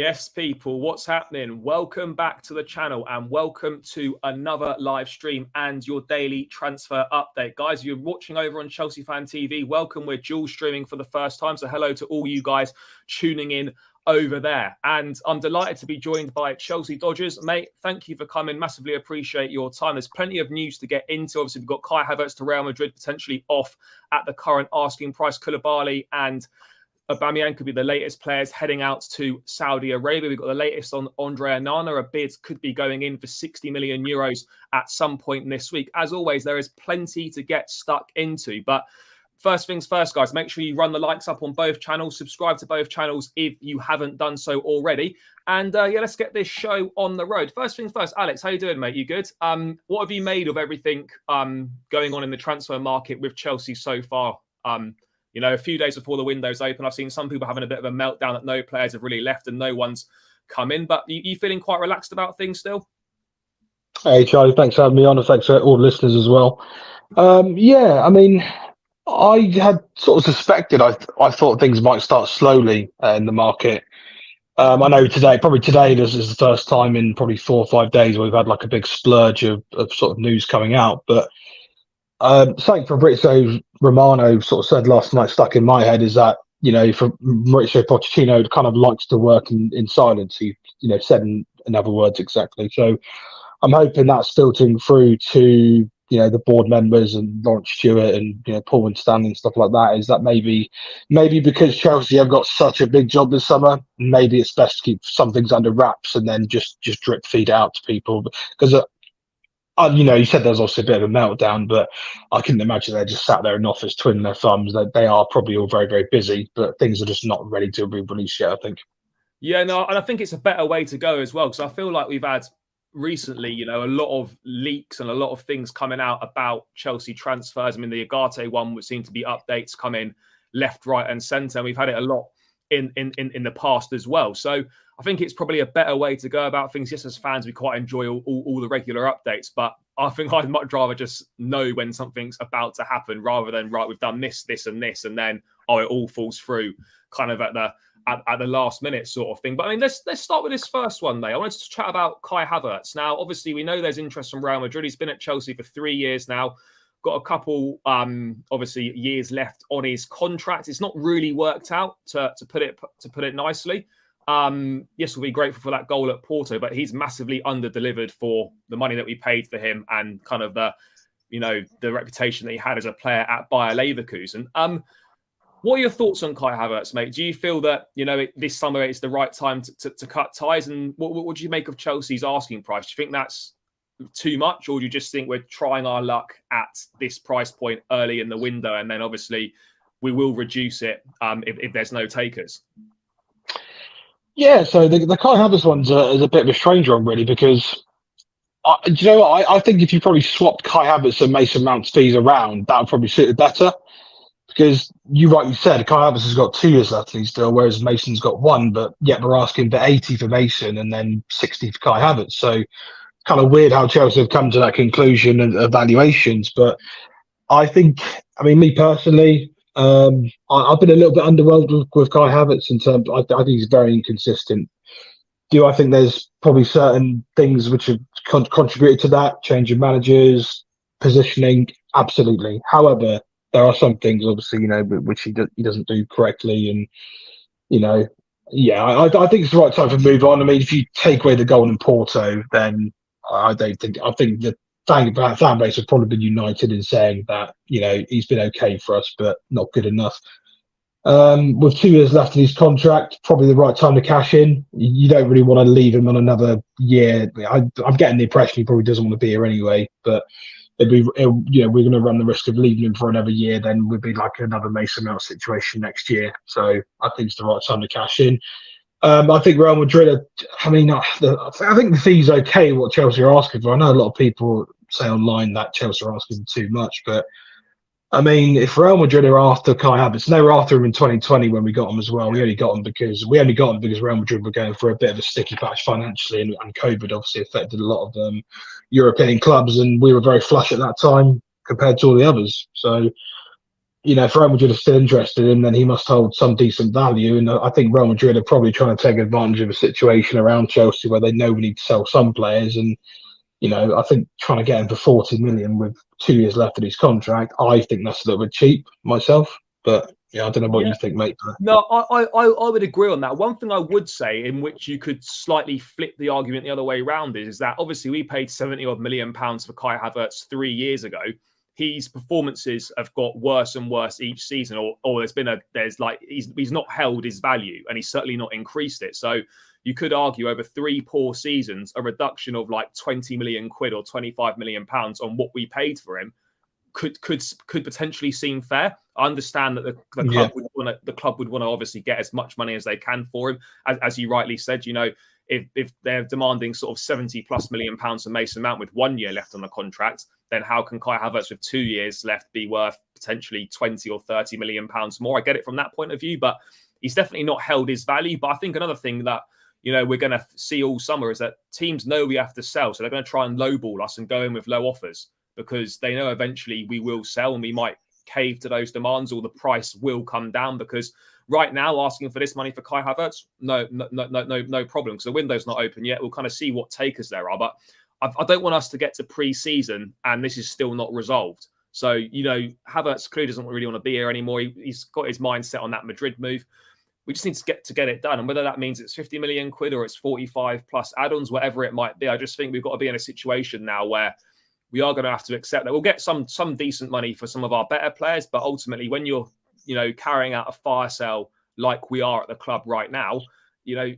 Yes, people, what's happening? Welcome back to the channel and welcome to another live stream and your daily transfer update. Guys, if you're watching over on Chelsea Fan TV, welcome. We're dual streaming for the first time. So hello to all you guys tuning in over there. And I'm delighted to be joined by Chelsea Dodgers. Mate, thank you for coming. Massively appreciate your time. There's plenty of news to get into. Obviously, we've got Kai Havertz to Real Madrid potentially off at the current asking price. Koulibaly and Aubameyang could be the latest players heading out to Saudi Arabia. We've got the latest on Andre Onana. A bid could be going in for 60 million euros at some point this week. As always, there is plenty to get stuck into. But first things first, guys, make sure you run the likes up on both channels. Subscribe to both channels if you haven't done so already. And yeah, let's get this show on the road. First things first, Alex, how you doing, mate? You good? What have you made of everything going on in the transfer market with Chelsea so far? You know, a few days before the window's open, I've seen some people having a bit of a meltdown that no players have really left and no one's come in. But you feeling quite relaxed about things still? Hey, Charlie, thanks for having me on, and thanks for all the listeners as well. Yeah, I mean, I had sort of suspected, I thought things might start slowly in the market. I know today, this is the first time in probably 4 or 5 days where we've had like a big splurge of sort of news coming out. But something Fabrizio Romano sort of said last night stuck in my head is that, you know, for Mauricio Pochettino kind of likes to work in silence. He, you know, said in other words exactly. So I'm hoping that's filtering through to, you know, the board members and Lawrence Stewart and, you know, Paul and Stanley and stuff like that, is that maybe because Chelsea have got such a big job this summer, maybe it's best to keep some things under wraps and then just drip feed out to people. Because you know, you said there's also a bit of a meltdown, but I couldn't imagine they're just sat there in office twiddling their thumbs. That they are probably all very, very busy, but things are just not ready to be released yet, I think. Yeah, no, and I think it's a better way to go as well, because I feel like we've had recently, you know, a lot of leaks and a lot of things coming out about Chelsea transfers. I mean, the Ugarte one would seem to be updates coming left, right, and centre. And we've had it a lot in the past as well. So I think it's probably a better way to go about things. Yes, as fans, we quite enjoy all the regular updates, but I think I'd much rather just know when something's about to happen rather than, right, we've done this, and this, and then, oh, it all falls through kind of at the last minute sort of thing. But I mean, let's start with this first one, mate. I wanted to chat about Kai Havertz. Now, obviously, we know there's interest from Real Madrid. He's been at Chelsea for 3 years now. Got a couple, obviously, years left on his contract. It's not really worked out, to put it nicely. Yes, we'll be grateful for that goal at Porto, but he's massively under-delivered for the money that we paid for him and kind of the, you know, the reputation that he had as a player at Bayer Leverkusen. What are your thoughts on Kai Havertz, mate? Do you feel that, you know, this summer it's the right time to cut ties? And what do you make of Chelsea's asking price? Do you think that's too much, or do you just think we're trying our luck at this price point early in the window, and then obviously we will reduce it if there's no takers? Yeah, so the Kai Havertz one's is a bit of a strange one, really, because do you know what? I think if you probably swapped Kai Havertz and Mason Mount's fees around, that would probably suit it better. Because you rightly said, Kai Havertz has got 2 years left in his deal, whereas Mason's got 1. But yet we're asking for 80 for Mason and then 60 for Kai Havertz. So kind of weird how Chelsea have come to that conclusion and evaluations. But I think, I mean, me personally, I've been a little bit underwhelmed with Kai Havertz in terms. I think he's very inconsistent. Do I think there's probably certain things which have contributed to that? Change of managers, positioning, absolutely. However, there are some things, obviously, you know, which he doesn't do correctly, and you know, yeah, I think it's the right time to move on. I mean, if you take away the goal in Porto, then I think the fan base have probably been united in saying that, you know, he's been okay for us, but not good enough. With 2 years left in his contract, probably the right time to cash in. You don't really want to leave him on another year. I'm getting the impression he probably doesn't want to be here anyway, but you know, we're going to run the risk of leaving him for another year. Then we'd be like another Mason Mount situation next year. So I think it's the right time to cash in. I think Real Madrid I think the fee's okay what Chelsea are asking for. I know a lot of people say online that Chelsea are asking too much, but I mean, if Real Madrid are after Kai Havertz, and they were after him in 2020 when we got him as well. We only got him because Real Madrid were going for a bit of a sticky patch financially, and COVID obviously affected a lot of European clubs, and we were very flush at that time compared to all the others. So if Real Madrid are still interested in him, then he must hold some decent value. And I think Real Madrid are probably trying to take advantage of a situation around Chelsea where they know we need to sell some players. And, I think trying to get him for 40 million with 2 years left of his contract, I think that's a little bit cheap myself. But I don't know what you think, mate. No, I would agree on that. One thing I would say, in which you could slightly flip the argument the other way around, is that obviously we paid 70-odd million pounds for Kai Havertz 3 years ago. His performances have got worse and worse each season, or he's not held his value, and he's certainly not increased it. So you could argue over 3 poor seasons, a reduction of like 20 million quid or 25 million pounds on what we paid for him could potentially seem fair. I understand that the club would want to obviously get as much money as they can for him. As you rightly said, if they're demanding sort of 70+ million pounds for Mason Mount with 1 year left on the contract, then how can Kai Havertz with 2 years left be worth potentially 20 or 30 million pounds more? I get it from that point of view, but he's definitely not held his value. But I think another thing that we're going to see all summer is that teams know we have to sell, so they're going to try and lowball us and go in with low offers, because they know eventually we will sell and we might cave to those demands, or the price will come down. Because right now, asking for this money for Kai Havertz, no problem, because the window's not open yet. We'll kind of see what takers there are, but I don't want us to get to pre-season and this is still not resolved. So Havertz clearly doesn't really want to be here anymore. He's got his mind set on that Madrid move. We just need to get it done, and whether that means it's 50 million quid or it's 45 plus add-ons, whatever it might be, I just think we've got to be in a situation now where we are going to have to accept that we'll get some decent money for some of our better players, but ultimately, when you're carrying out a fire sale like we are at the club right now,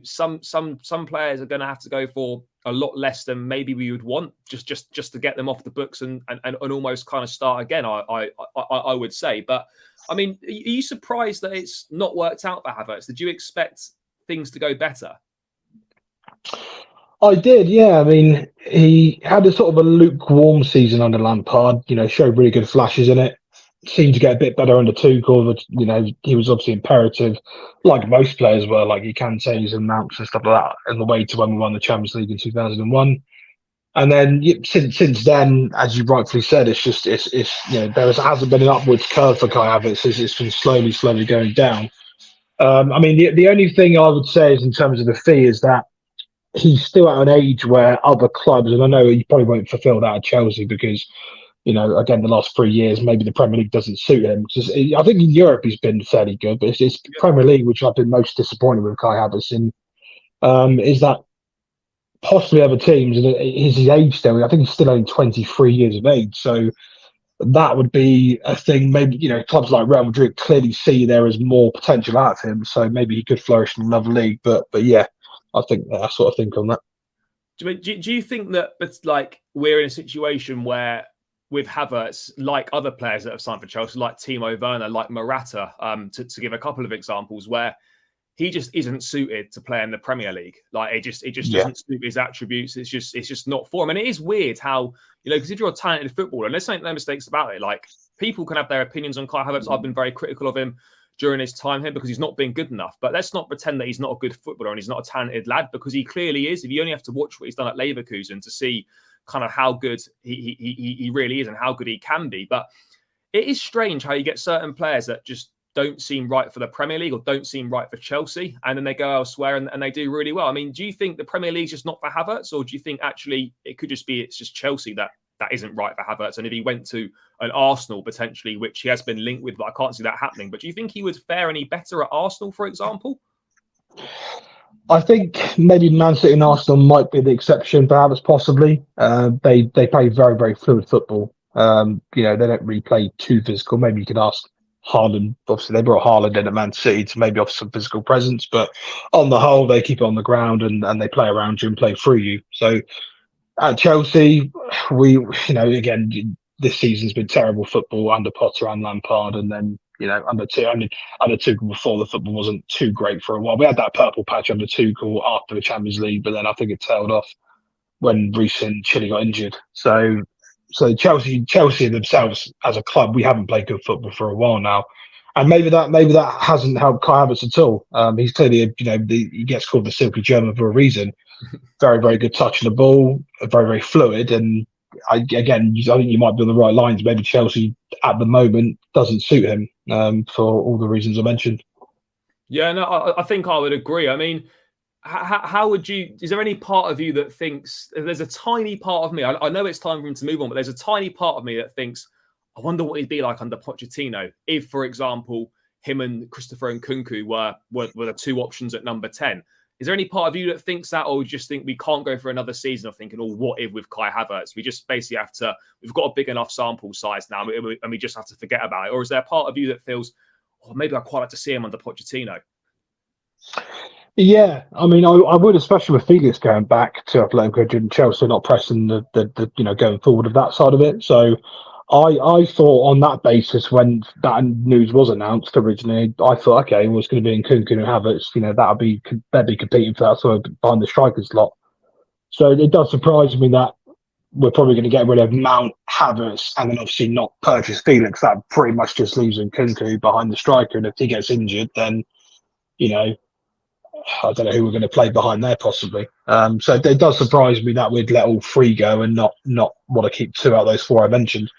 some players are going to have to go for a lot less than maybe we would want just to get them off the books and almost kind of start again. I would say, but I mean, are you surprised that it's not worked out for Havertz? Did you expect things to go better? I did, yeah. I mean, he had a sort of a lukewarm season under Lampard. Showed really good flashes in it. Seemed to get a bit better under Tuchel, but he was obviously imperative, like most players were, like you can say, and Mounts and stuff like that, in the way to when we won the Champions League in 2001. And then since then, as you rightfully said, it's there hasn't been an upwards curve for Kai Havertz. It's been slowly going down. I mean, the only thing I would say is in terms of the fee is that he's still at an age where other clubs, and I know he probably won't fulfil that at Chelsea because, again, the last 3 years, maybe the Premier League doesn't suit him. I think in Europe he's been fairly good, but it's Premier League which I've been most disappointed with Kai Havertz in, is that possibly other teams, and his age still, I think he's still only 23 years of age, so that would be a thing. Maybe, clubs like Real Madrid clearly see there is more potential out of him, so maybe he could flourish in another league, but yeah, I think I sort of think on that. Do you think that it's like we're in a situation where with Havertz, like other players that have signed for Chelsea, like Timo Werner, like Morata, to give a couple of examples, where he just isn't suited to play in the Premier League. Like it just doesn't suit his attributes. It's just not for him. And it is weird how, because if you're a talented footballer, and let's make no mistakes about it, like people can have their opinions on Kai Havertz. I've been very critical of him during his time here because he's not been good enough. But let's not pretend that he's not a good footballer and he's not a talented lad, because he clearly is. If you only have to watch what he's done at Leverkusen to see kind of how good he really is and how good he can be. But it is strange how you get certain players that just don't seem right for the Premier League or don't seem right for Chelsea, and then they go elsewhere and they do really well. I mean, do you think the Premier League's just not for Havertz, or do you think actually it could just be it's just Chelsea that isn't right for Havertz? And if he went to an Arsenal potentially, which he has been linked with, but I can't see that happening. But do you think he would fare any better at Arsenal, for example? I think maybe Man City and Arsenal might be the exception for Havertz, possibly. They play very, very fluid football. They don't really play too physical. Maybe you could ask Haaland. Obviously, they brought Haaland in at Man City to maybe offer some physical presence, but on the whole, they keep it on the ground and they play around you and play through you. So at Chelsea, again, this season's been terrible football under Potter and Lampard, and then under Tuchel before, the football wasn't too great for a while. We had that purple patch under Tuchel after the Champions League, but then I think it tailed off when Reece and Chile got injured. So Chelsea themselves as a club, we haven't played good football for a while now, and maybe that hasn't helped Kai Havertz at all. He's clearly, he gets called the silky German for a reason. Very, very good touch on the ball, very, very fluid, and I think you might be on the right lines. Maybe Chelsea at the moment doesn't suit him for all the reasons I mentioned. Yeah, no, I think I would agree. I mean, how would you? Is there any part of you that thinks there's a tiny part of me? I know it's time for him to move on, but there's a tiny part of me that thinks, I wonder what he'd be like under Pochettino if, for example, him and Christopher Nkunku were the two options at number 10. Is there any part of you that thinks that, or just think we can't go for another season of thinking, oh, what if with Kai Havertz? We just basically have to, we've got a big enough sample size now and we just have to forget about it? Or is there a part of you that feels, oh, maybe I'd quite like to see him under Pochettino? Yeah, I mean, I would, especially with Felix going back to Atletico and Chelsea not pressing the going forward of that side of it. So I thought on that basis when that news was announced originally, I thought, okay, well, it's going to be Nkunku and Havertz. They'd be competing for that sort of behind the striker slot. So it does surprise me that we're probably going to get rid of Mount, Havertz, and then obviously not purchase Felix. That pretty much just leaves Nkunku behind the striker, and if he gets injured, then I don't know who we're going to play behind there possibly. So it does surprise me that we'd let all three go and not want to keep two out of those four I mentioned.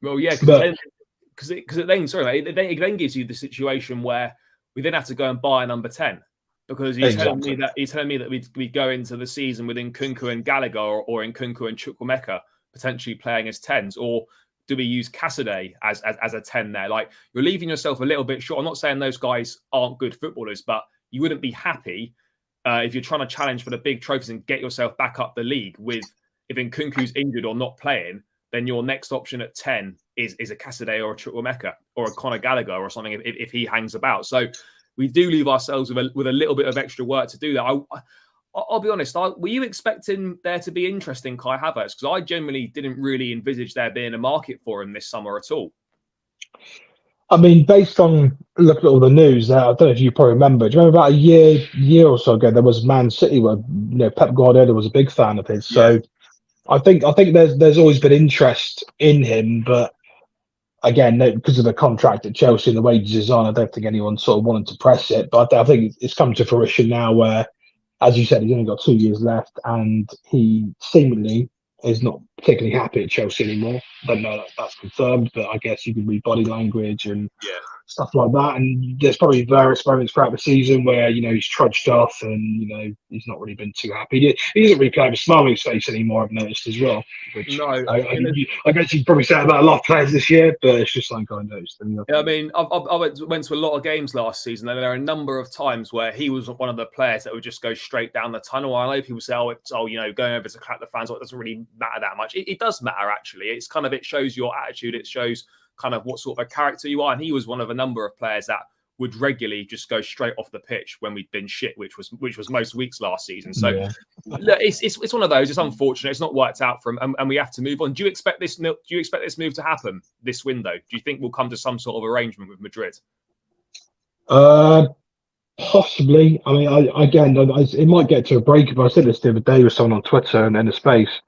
Well, yeah, because it then gives you the situation where we then have to go and buy a number 10 because you're telling me that we go into the season with Nkunku and Gallagher or Nkunku and Chukwuemeka potentially playing as 10s, or do we use Caicedo as a 10 there? Like, you're leaving yourself a little bit short. I'm not saying those guys aren't good footballers, but you wouldn't be happy if you're trying to challenge for the big trophies and get yourself back up the league with, if Nkunku's injured or not playing, then your next option at 10 is a Caicedo or a Chukwuemeka or a Conor Gallagher or something if he hangs about. So we do leave ourselves with a little bit of extra work to do that. I'll be honest, were you expecting there to be interest in Kai Havertz? Because I generally didn't really envisage there being a market for him this summer at all. I mean, based on looking at all the news, I don't know if you probably remember. Do you remember about a year or so ago, there was Man City where Pep Guardiola was a big fan of his. So I think there's always been interest in him, but again, because of the contract at Chelsea and the wages he's on, I don't think anyone sort of wanted to press it. But I think it's come to fruition now where, as you said, he's only got 2 years left and he seemingly is not particularly happy at Chelsea anymore. I don't know if that's confirmed, but I guess you can read body language and stuff like that. And there's probably various moments throughout the season where, he's trudged off and, he's not really been too happy. He doesn't really play with a smiling face anymore, I've noticed as well. Which I guess you'd probably say about a lot of players this year, but it's just something I noticed. Yeah, I mean, I went to a lot of games last season, and there are a number of times where he was one of the players that would just go straight down the tunnel. I know people say, going over to clap the fans, it doesn't really matter that much. It does matter, actually. It's kind of, it shows your attitude. It shows kind of what sort of a character you are. And he was one of a number of players that would regularly just go straight off the pitch when we'd been shit, which was most weeks last season. So look, it's one of those. It's unfortunate. It's not worked out for him, and we have to move on. Do you expect this move to happen this window? Do you think we'll come to some sort of arrangement with Madrid? Possibly. I mean, it might get to a break. But I said this the other day with someone on Twitter and in a space.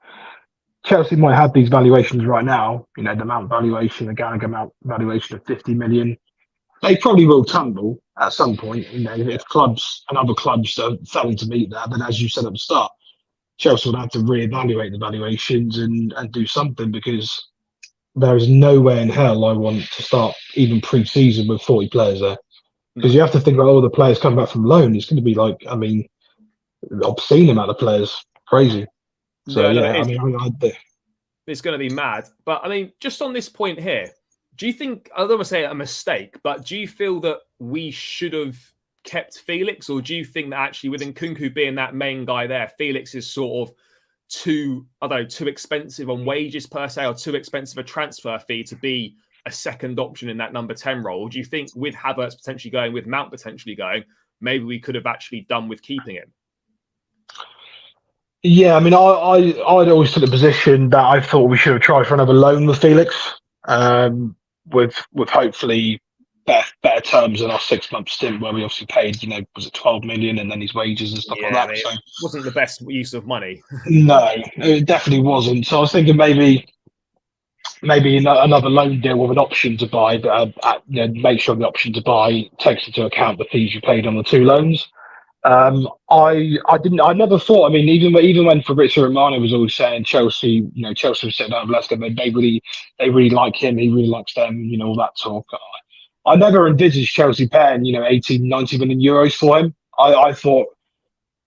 Chelsea might have these valuations right now. The Mount valuation, the Gallagher Mount valuation of 50 million. They probably will tumble at some point. If clubs and other clubs are failing to meet that, then as you said at the start, Chelsea will have to reevaluate the valuations and do something, because there is nowhere in hell I want to start even pre-season with 40 players there. Because you have to think about all the players coming back from loan. It's going to be like, obscene amount of players. Crazy. So, it's going to be mad. But, just on this point here, do you think, I don't want to say a mistake, but do you feel that we should have kept Felix? Or do you think that actually with Nkunku being that main guy there, Felix is sort of too expensive on wages per se, or too expensive a transfer fee to be a second option in that number 10 role? Or do you think with Havertz potentially going, with Mount potentially going, maybe we could have actually done with keeping him? Yeah, I'd always took the position that I thought we should have tried for another loan with Felix, with hopefully better terms than our 6 month stint where we obviously paid, was it 12 million and then his wages and stuff like that. So it wasn't the best use of money. No, it definitely wasn't. So I was thinking maybe another loan deal with an option to buy, but make sure the option to buy takes into account the fees you paid on the two loans. I never thought. I mean, even when Fabrizio Romano was always saying Chelsea, Chelsea was sitting down with Leicester, they really like him, he really likes them, all that talk. I never envisaged Chelsea paying, 18, 90 million euros for him. I thought,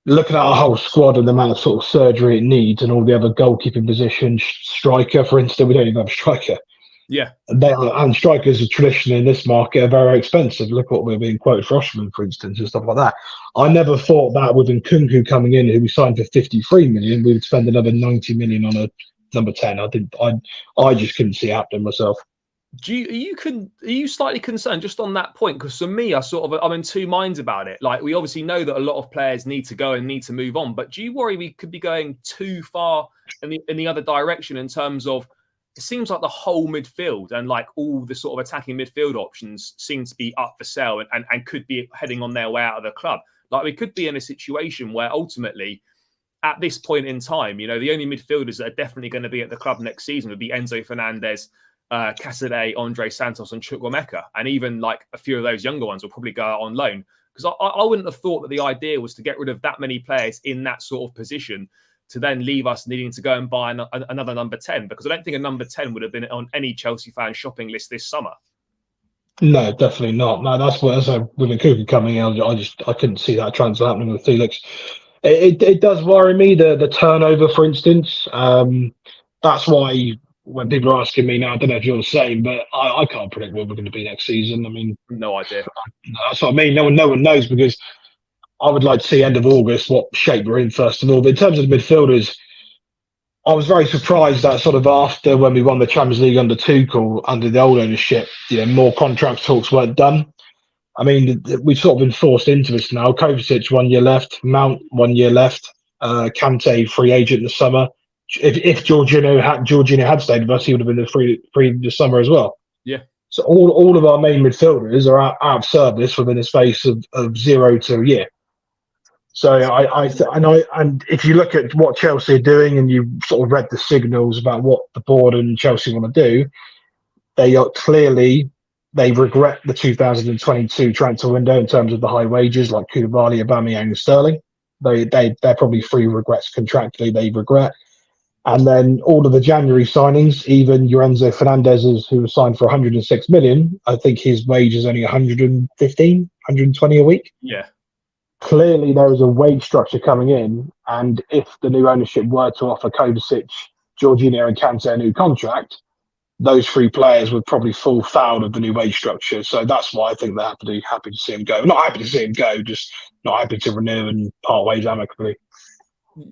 looking at our whole squad and the amount of sort of surgery it needs and all the other goalkeeping positions, striker, for instance, we don't even have a striker. Yeah. And strikers are traditionally in this market are very expensive. Look what we're being quoted for Oshman, for instance, and stuff like that. I never thought that with Nkunku coming in, who we signed for 53 million, we would spend another 90 million on a number 10. I just couldn't see it happening myself. Are you slightly concerned just on that point? Because for me, I'm in two minds about it. Like, we obviously know that a lot of players need to go and need to move on, but do you worry we could be going too far in the other direction in terms of, it seems like the whole midfield and like all the sort of attacking midfield options seem to be up for sale and could be heading on their way out of the club. Like, we could be in a situation where ultimately, at this point in time, the only midfielders that are definitely going to be at the club next season would be Enzo Fernandez, Caicedo, Andre Santos, and Chukwuemeka, and even like a few of those younger ones will probably go out on loan. Because I wouldn't have thought that the idea was to get rid of that many players in that sort of position to then leave us needing to go and buy another number 10, because I don't think a number 10 would have been on any Chelsea fan shopping list this summer. No, definitely not. No, that's what, with Nkunku coming in, I couldn't see that transfer happening with Felix. It does worry me, the turnover, for instance. That's why when people are asking me now, I don't know if you're the same, but I can't predict where we're going to be next season. I mean, no idea. That's what I mean. No one knows, because I would like to see end of August what shape we're in first of all. But in terms of the midfielders, I was very surprised that sort of after when we won the Champions League under Tuchel, under the old ownership, more contract talks weren't done. I mean, we've sort of been forced into this now. Kovacic 1 year left, Mount 1 year left, Kante free agent in the summer. If Jorginho had stayed with us, he would have been free this summer as well. Yeah. So all of our main midfielders are out of service within a space of 0 to a year. So and if you look at what Chelsea are doing, and you sort of read the signals about what the board and Chelsea want to do, they regret the 2022 transfer window in terms of the high wages, like Koulibaly, Aubameyang, and Sterling. They're probably 3 regrets contractually they regret. And then all of the January signings, even Enzo Fernandez's, who was signed for 106 million, I think his wage is only 115, 120 a week. Yeah. Clearly, there is a wage structure coming in, and if the new ownership were to offer Kovacic, Jorginho, and Kante a new contract, those 3 players would probably fall foul of the new wage structure. So that's why I think they're happy to see him go. Not happy to see him go, just not happy to renew and part ways amicably.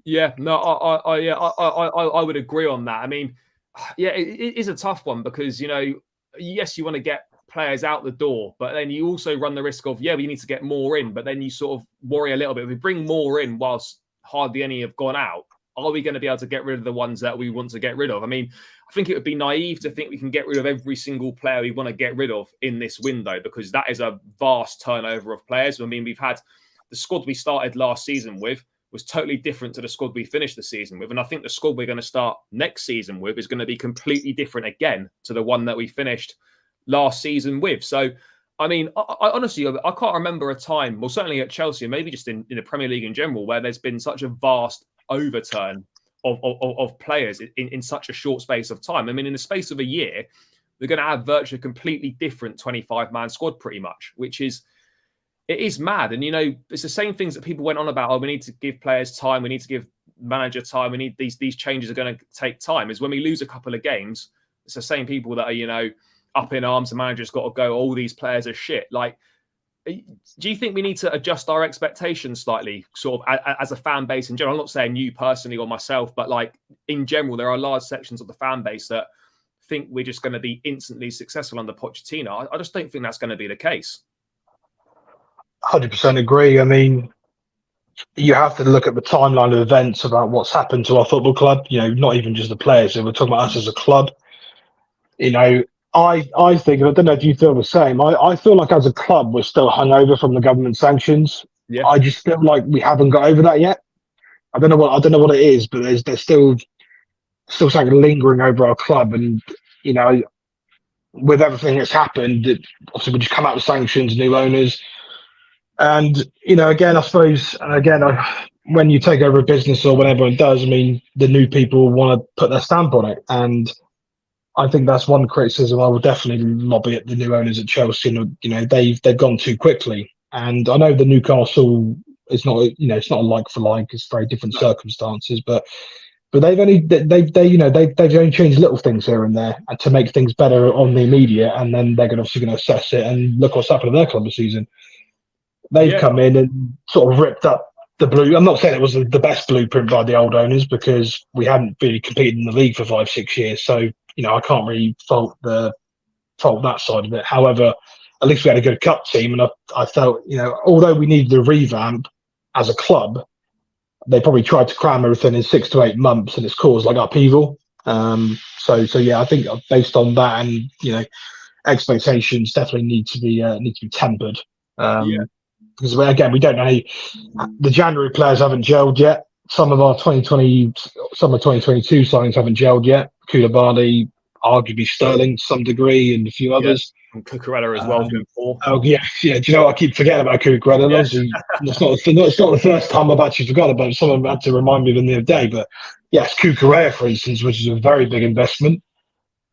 Yeah, no, I would agree on that. I mean, yeah, it is a tough one because, yes, you want to get players out the door, but then you also run the risk of, we need to get more in, but then you sort of worry a little bit. If we bring more in whilst hardly any have gone out, are we going to be able to get rid of the ones that we want to get rid of? I mean, I think it would be naive to think we can get rid of every single player we want to get rid of in this window, because that is a vast turnover of players. I mean, we've had the squad we started last season with was totally different to the squad we finished the season with. And I think the squad we're going to start next season with is going to be completely different again to the one that we finished last season with. So, I mean, I honestly, I can't remember a time, well, certainly at Chelsea, and maybe just in the Premier League in general, where there's been such a vast overturn of players in such a short space of time. I mean, in the space of a year, we're going to have virtually a completely different 25-man squad pretty much, which is, it is mad. And, it's the same things that people went on about. Oh, we need to give players time. We need to give manager time. We need these changes are going to take time. Is when we lose a couple of games, it's the same people that are, up in arms. The manager's got to go, all these players are shit. Like, do you think we need to adjust our expectations slightly, sort of as a fan base in general? I'm not saying you personally or myself, but like in general, there are large sections of the fan base that think we're just going to be instantly successful under Pochettino. I just don't think that's going to be the case. 100% agree. I mean, you have to look at the timeline of events about what's happened to our football club, not even just the players. We're talking about us as a club. I think, and I don't know if you feel the same, I feel like as a club, we're still hungover from the government sanctions. Yeah. I just feel like we haven't got over that yet. I don't know what it is, but there's still something lingering over our club. And, with everything that's happened, obviously we just come out with sanctions, new owners. And, again, I suppose, when you take over a business or when everyone does, I mean, the new people want to put their stamp on it. And I think that's one criticism I would definitely lobby at the new owners at Chelsea. They've gone too quickly. And I know the Newcastle is not, it's not a like for like, it's very different circumstances, but they've only changed little things here and there and to make things better on the immediate, and then they're obviously going to assess it and look what's happened to their club this season. They've come in and sort of ripped up the blue. I'm not saying it was the best blueprint by the old owners because we hadn't really competed in the league for 5-6 years. So, I can't really fault that side of it. However, at least we had a good cup team. And I felt, although we needed a revamp as a club, they probably tried to cram everything in 6 to 8 months and it's caused like upheaval. So yeah, I think based on that and, expectations definitely need to be tempered. Because again, we don't know. The January players haven't gelled yet. Some of our 2022 signings haven't gelled yet. Koulibaly, arguably Sterling to some degree, and a few others. And Cucurella as well. Oh yeah. Do you know what? I keep forgetting about Cucurella? It's not the first time I've actually forgotten about it. Someone had to remind me of him the other day. But yes, Cucurella, for instance, which is a very big investment,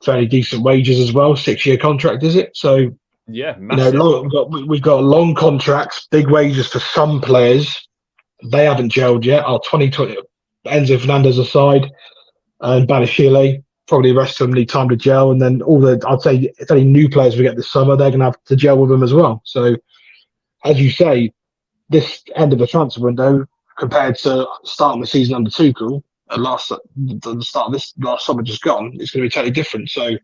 fairly decent wages as well. 6-year contract, is it? So. Yeah, massive. We've got long contracts, big wages for some players. They haven't gelled yet. Our 2020 Enzo Fernandez aside, and Badiashile, probably the rest of them need time to gel. And then I'd say if any new players we get this summer, they're going to have to gel with them as well. So, as you say, this end of the transfer window compared to starting the season under Tuchel, the start of this last summer just gone, it's going to be totally different. So.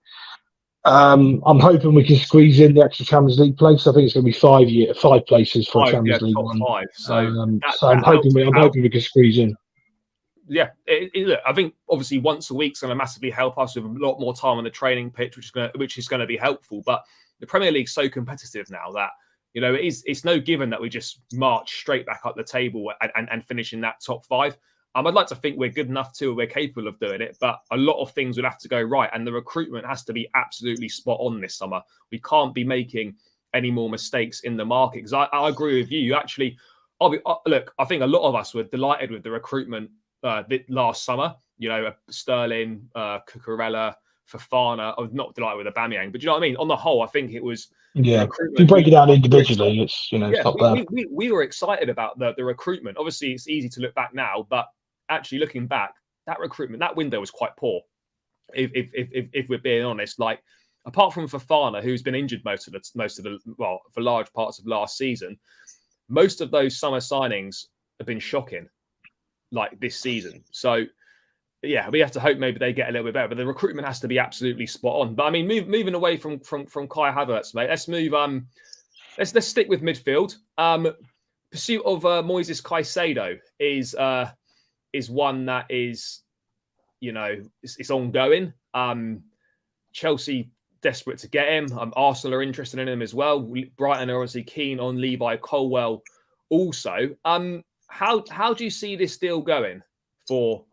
I'm hoping we can squeeze in the extra Champions League place. I think it's going to be 5 places for Champions League top 5. So I'm hoping we can squeeze in. Yeah, look, I think obviously once a week's going to massively help us with a lot more time on the training pitch, which is going to be helpful. But the Premier League's so competitive now that it's no given that we just march straight back up the table and finish in that top 5. I'd like to think we're good enough we're capable of doing it, but a lot of things would have to go right. And the recruitment has to be absolutely spot on this summer. We can't be making any more mistakes in the market. Because I agree with you. Actually, look, I think a lot of us were delighted with the recruitment last summer. Sterling, Cucurella, Fofana. I was not delighted with Aubameyang, but you know what I mean? On the whole, I think it was... Yeah, if you break it down individually, it's not bad. We were excited about the recruitment. Obviously, it's easy to look back now, but actually looking back, that recruitment, that window was quite poor. If we're being honest, like apart from Fofana, who's been injured for large parts of last season, most of those summer signings have been shocking, like this season. So yeah, we have to hope maybe they get a little bit better, but the recruitment has to be absolutely spot on. But I mean, moving away from Kai Havertz, mate, let's move. Let's stick with midfield. Pursuit of Moises Caicedo is one that is, it's ongoing. Chelsea desperate to get him. Arsenal are interested in him as well. Brighton are obviously keen on Levi Colwell also. How do you see this deal going for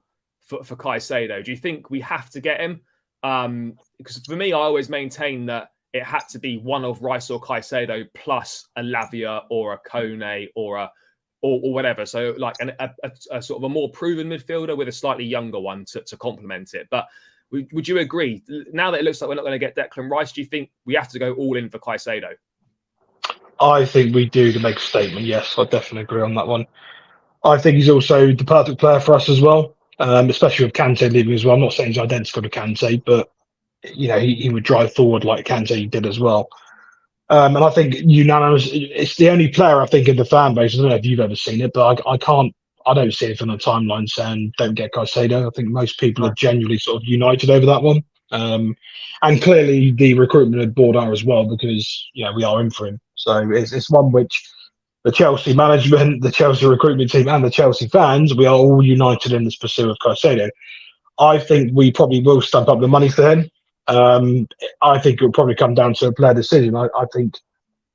Caicedo? Do you think we have to get him? Because for me, I always maintain that it had to be one of Rice or Caicedo plus a Lavia or a Kone or whatever. So like a sort of a more proven midfielder with a slightly younger one to complement it. But would you agree? Now that it looks like we're not going to get Declan Rice, do you think we have to go all in for Caicedo? I think we do, to make a statement. Yes, I definitely agree on that one. I think he's also the perfect player for us as well, especially with Kante leaving as well. I'm not saying he's identical to Kante, but he would drive forward like Kante did as well. And I think unanimous. It's the only player I think in the fan base. I don't know if you've ever seen it, but I don't see anything on the timeline saying don't get Caicedo. I think most people are genuinely sort of united over that one. And clearly the recruitment had bought out as well because we are in for him. So it's one which the Chelsea management, the Chelsea recruitment team, and the Chelsea fans, we are all united in this pursuit of Caicedo. I think we probably will stump up the money for him. I think it will probably come down to a player decision. I think,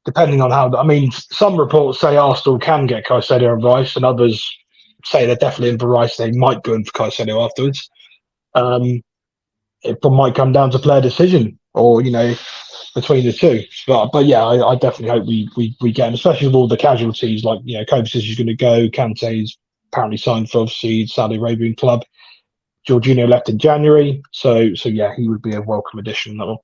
depending on how, some reports say Arsenal can get Caicedo and Rice, and others say they're definitely in for Rice. They might go in for Caicedo afterwards. It might come down to player decision, or between the two. But yeah, I definitely hope we get him, especially with all the casualties. Like, Kovacic is going to go. Kante's apparently signed for obviously Saudi Arabian club. Jorginho left in January, so yeah, he would be a welcome addition. That one.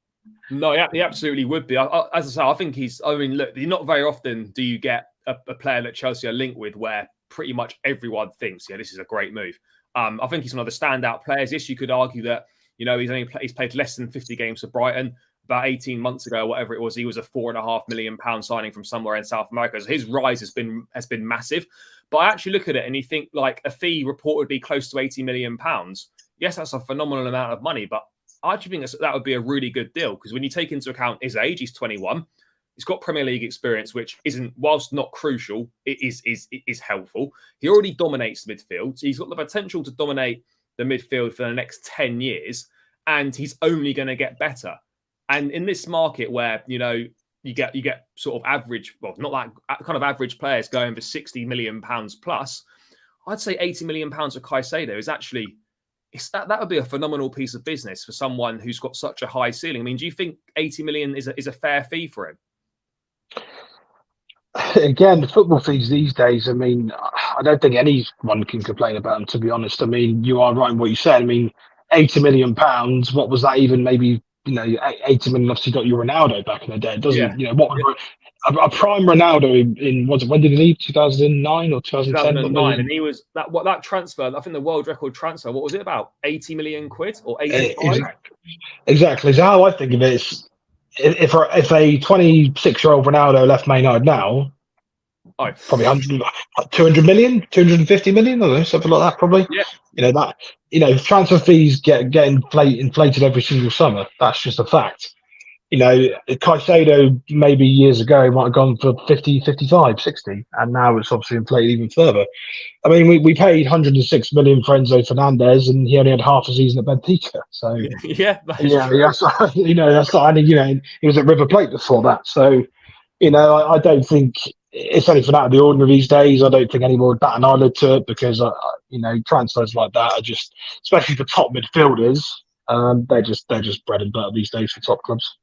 No, he absolutely would be. As I say, I think he's. I mean, look, not very often do you get a player that Chelsea are linked with where pretty much everyone thinks, yeah, this is a great move. I think he's one of the standout players. Yes, you could argue that he's played less than 50 games for Brighton. About 18 months ago, whatever it was, he was a £4.5 million signing from somewhere in South America. So his rise has been massive. But I actually look at it and you think like a fee reportedly close to £80 million. Yes, that's a phenomenal amount of money, but I actually think that would be a really good deal because when you take into account his age, he's 21. He's got Premier League experience, which isn't, whilst not crucial, it is helpful. He already dominates the midfield. So he's got the potential to dominate the midfield for the next 10 years, and he's only going to get better. And in this market where, you get sort of average, well, not that kind of average players going for £60 million plus, I'd say £80 million for Caicedo is actually, that would be a phenomenal piece of business for someone who's got such a high ceiling. I mean, do you think 80 million is a fair fee for him? Again, the football fees these days, I mean, I don't think anyone can complain about them, to be honest. I mean, you are right in what you said. I mean, £80 million, what was that even? Maybe, 80 million obviously got you Ronaldo back in the day. It doesn't, a prime Ronaldo in when did he leave? 2009 or 2010? 2009, and he was that transfer. I think the world record transfer. What was it about? 80 million quid or 85? Exactly. So how I think of it is, if a 26-year-old Ronaldo left Man United now, probably 200 million, 250 million, I don't know, something like that, probably. Yeah. Transfer fees get inflated every single summer. That's just a fact. Caicedo maybe years ago might have gone for 50, 55, 60, and now it's obviously inflated even further. I mean, we paid 106 million for Enzo Fernandez, and he only had half a season at Benfica. So that's not. And he was at River Plate before that. So, I don't think it's anything out of the ordinary these days. I don't think anyone would bat an eyelid to it because transfers like that are just, especially for top midfielders, they're just bread and butter these days for top clubs.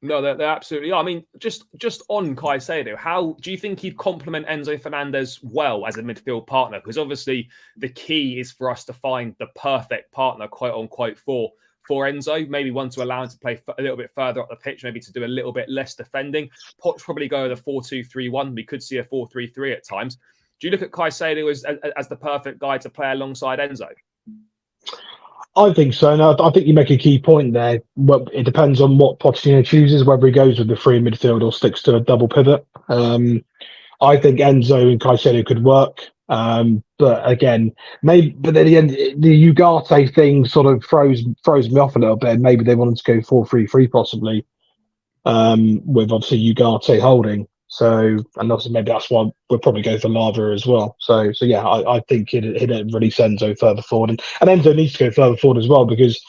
No, they absolutely are. I mean, just on Caicedo, how do you think he'd complement Enzo Fernandez well as a midfield partner? Because obviously the key is for us to find the perfect partner, quote unquote, for Enzo. Maybe one to allow him to play a little bit further up the pitch, maybe to do a little bit less defending. Poch probably go with a 4-2-3-1. We could see a 4-3-3 at times. Do you look at Caicedo as the perfect guy to play alongside Enzo? I think so. And I think you make a key point there. Well, it depends on what Pochettino chooses, whether he goes with the free midfield or sticks to a double pivot. I think Enzo and Caicedo could work. But again, but at the end, the Ugarte thing sort of throws me off a little bit. Maybe they wanted to go 4-3-3 possibly, with obviously Ugarte holding. So, and obviously maybe that's why we'll probably go for Lava as well. So yeah, I think he'd release Enzo further forward, and Enzo needs to go further forward as well, because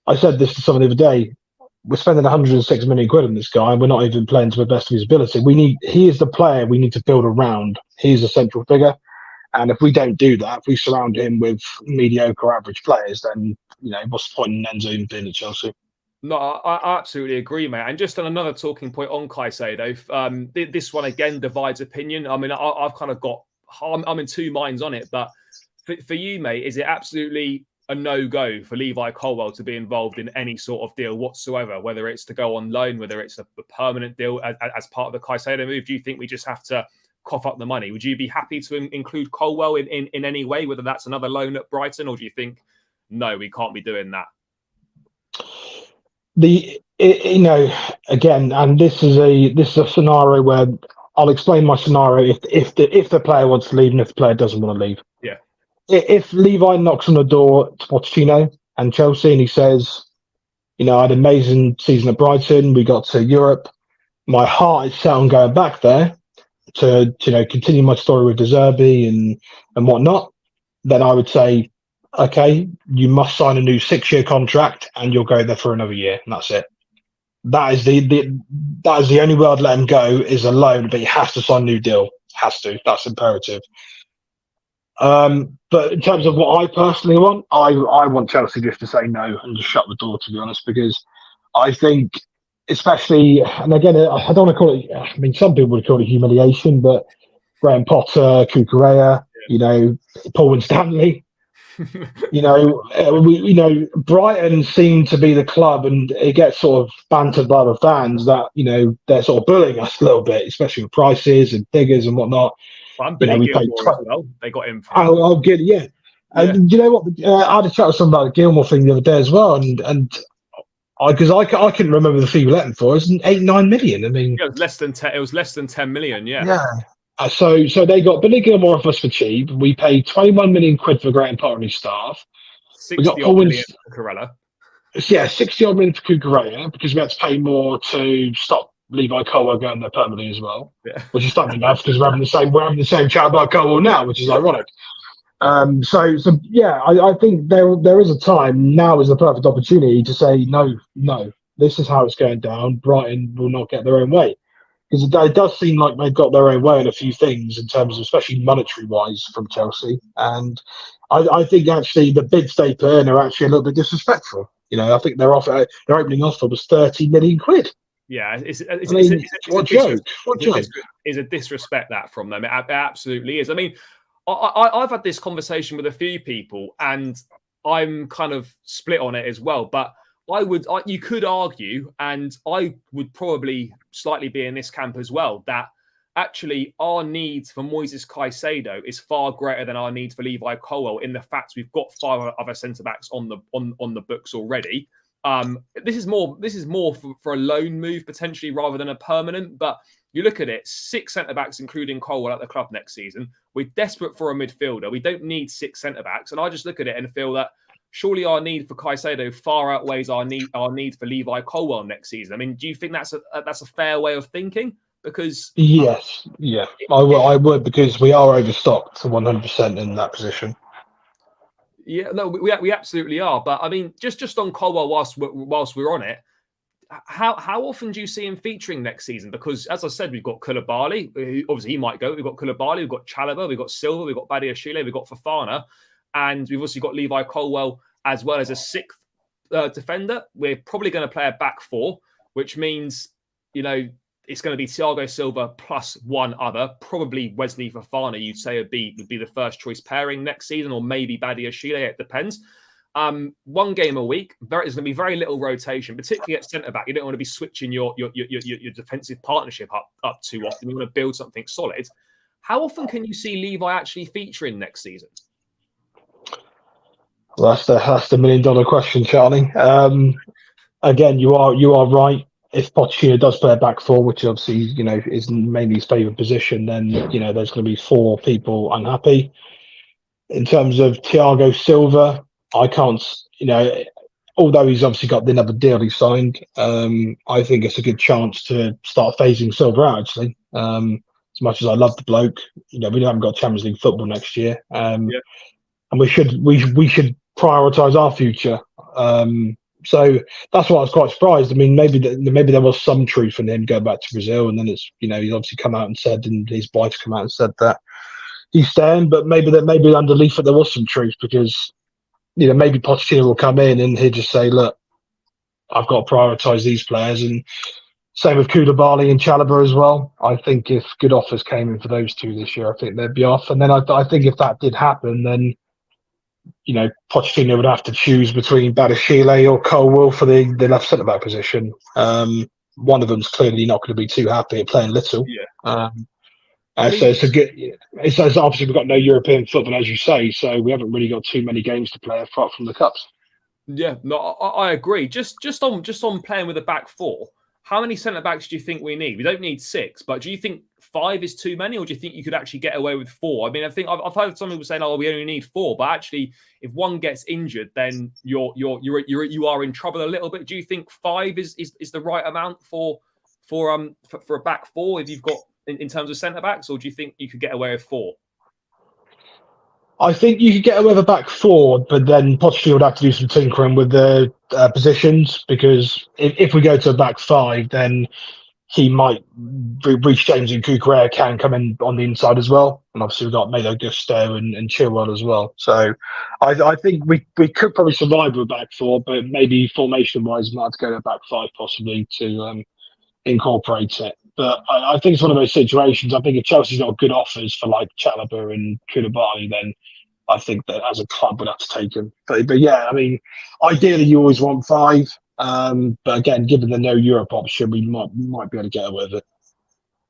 I said this to someone the other day. We're spending 106 million quid on this guy, and we're not even playing to the best of his ability. He is the player we need to build around. He's a central figure, and if we don't do that, if we surround him with mediocre average players, then what's the point in Enzo being at Chelsea? No, I absolutely agree, mate. And just on another talking point on Caicedo, this one again divides opinion. I mean, I've kind of I'm in two minds on it. But for you, mate, is it absolutely a no-go for Levi Colwell to be involved in any sort of deal whatsoever, whether it's to go on loan, whether it's a permanent deal as part of the Caicedo move? Do you think we just have to cough up the money? Would you be happy to include Colwell in any way, whether that's another loan at Brighton, or do you think, no, we can't be doing that? Again, and this is a scenario where I'll explain my scenario if the player wants to leave and if the player doesn't want to leave. Yeah. If Levi knocks on the door to Pochettino and Chelsea and he says, I had an amazing season at Brighton, we got to Europe, my heart is set on going back there to continue my story with De Zerbi and whatnot, then I would say, okay, you must sign a new 6-year contract and you'll go there for another year, and that's it. That is the only way I'd let him go, is a loan, but he has to sign a new deal. Has to. That's imperative. But in terms of what I personally want, I want Chelsea just to say no and just shut the door, to be honest, because I think especially, and again, I don't want to call it. I mean, some people would call it humiliation, but Graham Potter, Cucurella, Paul and Stanley. Brighton seem to be the club, and it gets sort of bantered by the fans that they're sort of bullying us a little bit, especially with prices and figures and whatnot. Well, I'm Billy Gilmore as well. They got him. Oh, good, yeah. And you know what? I had a chat with someone about the Gilmore thing the other day as well, and because I couldn't remember the fee we let him for. It was 8-9 million. I mean, it was less than 10. It was less than 10 million. Yeah. Yeah. So they got Billy Gilmore off us for cheap. We paid 21 million quid for Graham Potter and his staff. 60 million for Cucurella. Yeah, 60 odd million for Cucurella because we had to pay more to stop Levi Colwell going there permanently as well. Yeah. Which is funny enough because we're having the same chat about Colwell now, which is ironic. So yeah, I think there is a time now is the perfect opportunity to say no, this is how it's going down. Brighton will not get their own way because it does seem like they've got their own way in a few things in terms of especially monetary wise from Chelsea, and I think actually the bids they put in are actually a little bit disrespectful. I think their opening offer was 30 million quid. Yeah, it's a joke. It's a disrespect that from them. It absolutely is. I mean, I've had this conversation with a few people, and I'm kind of split on it as well. But you could argue, and I would probably slightly be in this camp as well, that actually our need for Moises Caicedo is far greater than our need for Levi Colwell. In the fact we've got 5 other centre backs on the books already. This is more for a loan move potentially rather than a permanent. But you look at it, 6 centre backs, including Colwell, at the club next season. We're desperate for a midfielder. We don't need 6 centre backs, and I just look at it and feel that surely our need for Caicedo far outweighs our need for Levi Colwell next season. I mean, do you think that's a fair way of thinking? Because yes, yeah, I would because we are overstocked to 100% in that position. Yeah, no, we absolutely are. But I mean, just on Colwell, whilst we're on it, how often do you see him featuring next season? Because as I said, we've got Koulibaly. Obviously, he might go. We've got Koulibaly, we've got Chalobah, we've got Silva, we've got Badiashile, we've got Fofana, and we've also got Levi Colwell as well as a 6th defender. We're probably going to play a back 4, which means it's going to be Thiago Silva plus one other, probably Wesley Fofana. You'd say would be the first choice pairing next season, or maybe Badiashile. It depends. 1 game a week. There's going to be very little rotation, particularly at centre back. You don't want to be switching your defensive partnership up too often. You want to build something solid. How often can you see Levi actually featuring next season? Well, that's the $1 million question, Charlie. Again, you are right. If Pochettino does play a back 4, which obviously is mainly his favourite position, then there's going to be 4 people unhappy. In terms of Thiago Silva, I can't. Although he's obviously got another deal he signed, I think it's a good chance to start phasing Silva out. Actually, as much as I love the bloke, we haven't got Champions League football next year, and we should prioritise our future. So that's why I was quite surprised. I mean, maybe there was some truth in him going back to Brazil, and then it's he's obviously come out and said, and his wife's come out and said that he's staying. But maybe underneath it there was some truth because maybe Pochettino will come in and he'll just say, look, I've got to prioritise these players, and same with Koulibaly and Chalobah as well. I think if good offers came in for those 2 this year, I think they'd be off. And then I think if that did happen, then Pochettino would have to choose between Badiashile or Colwell for the left centre back position. One of them's clearly not going to be too happy at playing little. Yeah. So it's a good. It's obviously we've got no European football, as you say, so we haven't really got too many games to play apart from the cups. Yeah, no, I agree. Just on playing with a back 4. How many centre backs do you think we need? We don't need 6, but do you think 5 is too many, or do you think you could actually get away with 4? I mean, I think I've heard some people saying, "Oh, we only need 4," but actually, if one gets injured, then you are in trouble a little bit. Do you think 5 is the right amount for a back 4 if you've got in terms of centre backs, or do you think you could get away with 4? I think you could get away with a back 4, but then Pochettino would have to do some tinkering with the positions because if we go to a back 5, then he might reach James and Cucurella can come in on the inside as well. And obviously we've got Malo Gusto and Chilwell as well. So I think we could probably survive with back four, but maybe formation-wise, we might have to go to back five possibly to incorporate it. But I think it's one of those situations. I think if Chelsea's got good offers for like Chalobah and Koulibaly, then I think that as a club would have to take him. But yeah, I mean, ideally you always want five. But again, given the no Europe option, we might be able to get away with it.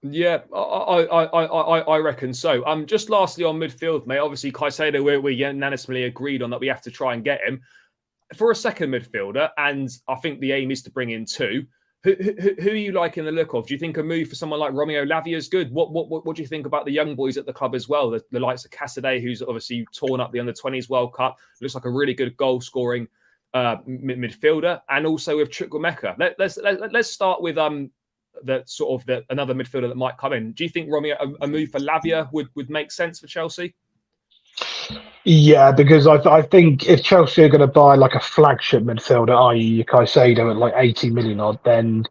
Yeah, I reckon so. Just lastly on midfield, mate. Obviously, Caicedo, we're unanimously agreed on that we have to try and get him for a second midfielder, and I think the aim is to bring in two. Who are you liking the look of? Do you think a move for someone like Romeo Lavia is good? What do you think about the young boys at the club as well? The likes of Caicedo, who's obviously torn up the under-20s World Cup, looks like a really good goal-scoring midfielder, and also with Chukwuemeka. Let's start with another midfielder that might come in. Do you think Romeo a move for Lavia would make sense for Chelsea? Yeah, because I think if Chelsea are going to buy like a flagship midfielder, i.e. Caicedo at like 80 million odd, then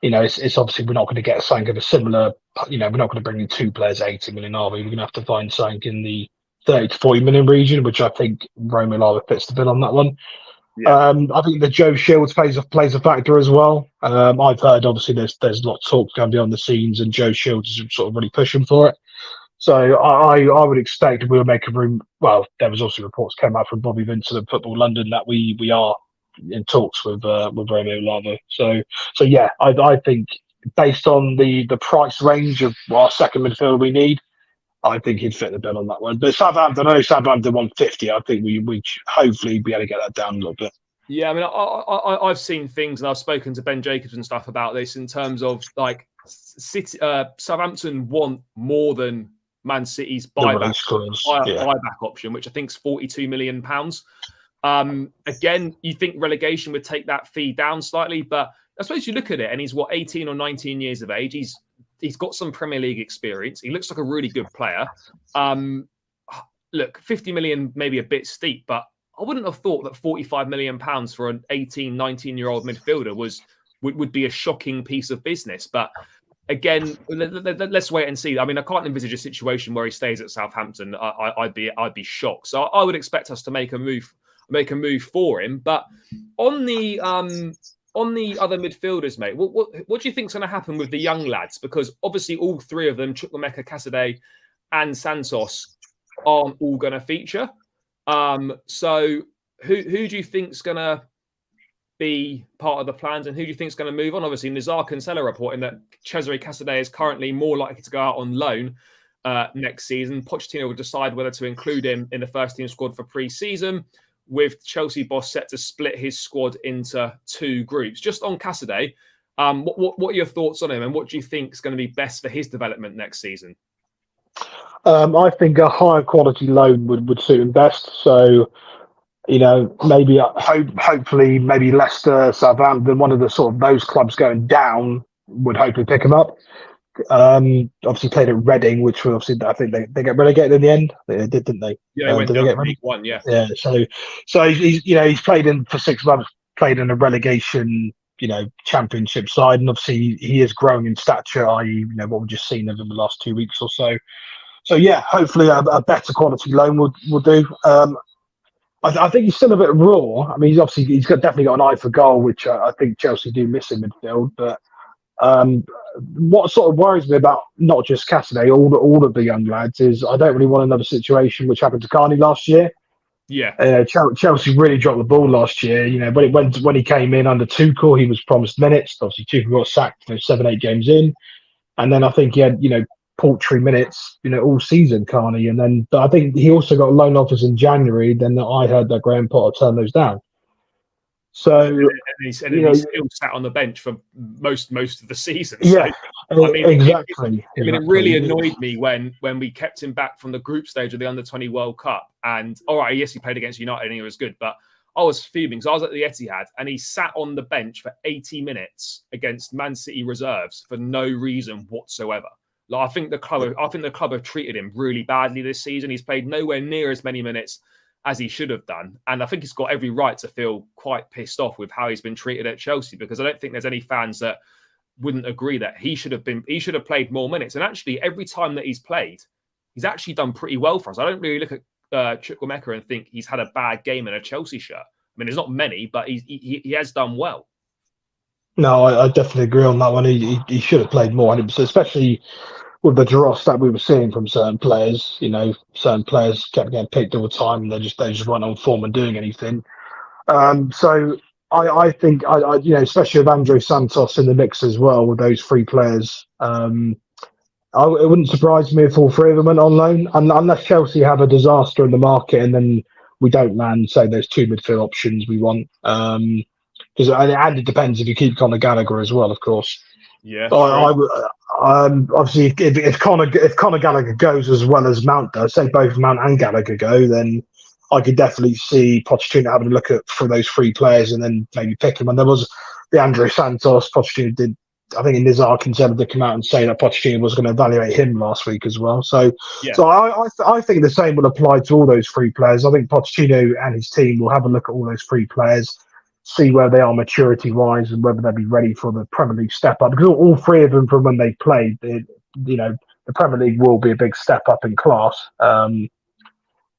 it's obviously we're not going to get something of a similar. We're not going to bring in two players at 80 million, are we? We're going to have to find something in the 30 to 40 million region, which I think Romeo Lavia fits the bill on that one. Yeah. I think the Joe Shields plays a factor as well. I've heard obviously there's a lot of talk going beyond the scenes, and Joe Shields is sort of really pushing for it. So I would expect we'll make a room. Well, there was also reports came out from Bobby Vincent and Football London that we are in talks with Romeo Lavia. So yeah, I think based on the price range of our second midfielder we need, I think he'd fit the bill on that one. But Southampton 150. I think we hopefully be able to get that down a little bit. Yeah, I mean, I've seen things, and I've spoken to Ben Jacobs and stuff about this in terms of like Southampton want more than Man City's buyback option, which I think is £42 million. Again, you think relegation would take that fee down slightly, but I suppose you look at it, and he's 18 or 19 years of age. He's got some Premier League experience. He looks like a really good player. Look, 50 million maybe a bit steep, but I wouldn't have thought that £45 million for an 18, 19-year-old midfielder would be a shocking piece of business. But again, let's wait and see. I mean, I can't envisage a situation where he stays at Southampton. I'd be shocked. So I would expect us to make a move for him. But on the other midfielders, mate, what do you think's going to happen with the young lads? Because obviously all three of them, Chukwuemeka, Caicedo, and Santos, aren't all going to feature. So who do you think's going to be part of the plans, and who do you think's going to move on? Obviously, Nazar Cancelo reporting that Cesare Caicedo is currently more likely to go out on loan next season. Pochettino will decide whether to include him in the first team squad for pre-season, with Chelsea boss set to split his squad into two groups. Just on Caicedo, what are your thoughts on him, and what do you think is going to be best for his development next season? I think a higher quality loan would suit him best. So, maybe hopefully maybe Leicester, Southampton, one of the sort of those clubs going down would hopefully pick him up. Obviously played at Reading, which was obviously I think they got relegated in the end. They did, didn't they? Yeah, they went down to League One. Yeah. Yeah. So he's played in for 6 months, played in a relegation championship side, and obviously he is growing in stature. I.e., what we've just seen of him the last 2 weeks or so. So yeah, hopefully a better quality loan will do. I think he's still a bit raw. I mean, he's definitely got an eye for goal, which I think Chelsea do miss in midfield. But what sort of worries me about not just Caicedo, all of the young lads, is I don't really want another situation which happened to Carney last year. Yeah, Chelsea really dropped the ball last year. When he came in under Tuchel, he was promised minutes. Obviously, Tuchel got sacked 7-8 games in, and then I think he had paltry minutes, all season, Carney. And then I think he also got loan offers in January. Then I heard that Graham Potter turned those down. So and he's still sat on the bench for most of the season. Yeah, so, I mean, exactly. It really annoyed me when we kept him back from the group stage of the Under-20 World Cup. And all right, yes, he played against United and he was good, but I was fuming because I was at the Etihad and he sat on the bench for 80 minutes against Man City reserves for no reason whatsoever. I think the club have treated him really badly this season. He's played nowhere near as many minutes as he should have done, and I think he's got every right to feel quite pissed off with how he's been treated at Chelsea, because I don't think there's any fans that wouldn't agree that he should have played more minutes. And actually, every time that he's played, he's actually done pretty well for us. I don't really look at Chukwuemeka and think he's had a bad game in a Chelsea shirt. I mean, there's not many, but he has done well. No, I definitely agree on that one. He should have played more, especially with the dross that we were seeing from certain players. Certain players kept getting picked all the time, and they just weren't on form and doing anything. So I think especially with Andre Santos in the mix as well with those three players. It wouldn't surprise me if all three of them went on loan, unless Chelsea have a disaster in the market and then we don't land, say, those two midfield options we want. And it depends if you keep Conor Gallagher as well, of course. Yeah. Obviously, if Conor Gallagher goes as well as Mount does, say both Mount and Gallagher go, then I could definitely see Pochettino having a look for those three players and then maybe pick them. And there was the Andre Santos. Pochettino did, I think, in his considered to come out and say that Pochettino was going to evaluate him last week as well. So I think the same will apply to all those three players. I think Pochettino and his team will have a look at all those three players, see where they are maturity-wise and whether they'll be ready for the Premier League step up. Because all three of them, from when they played, the Premier League will be a big step up in class.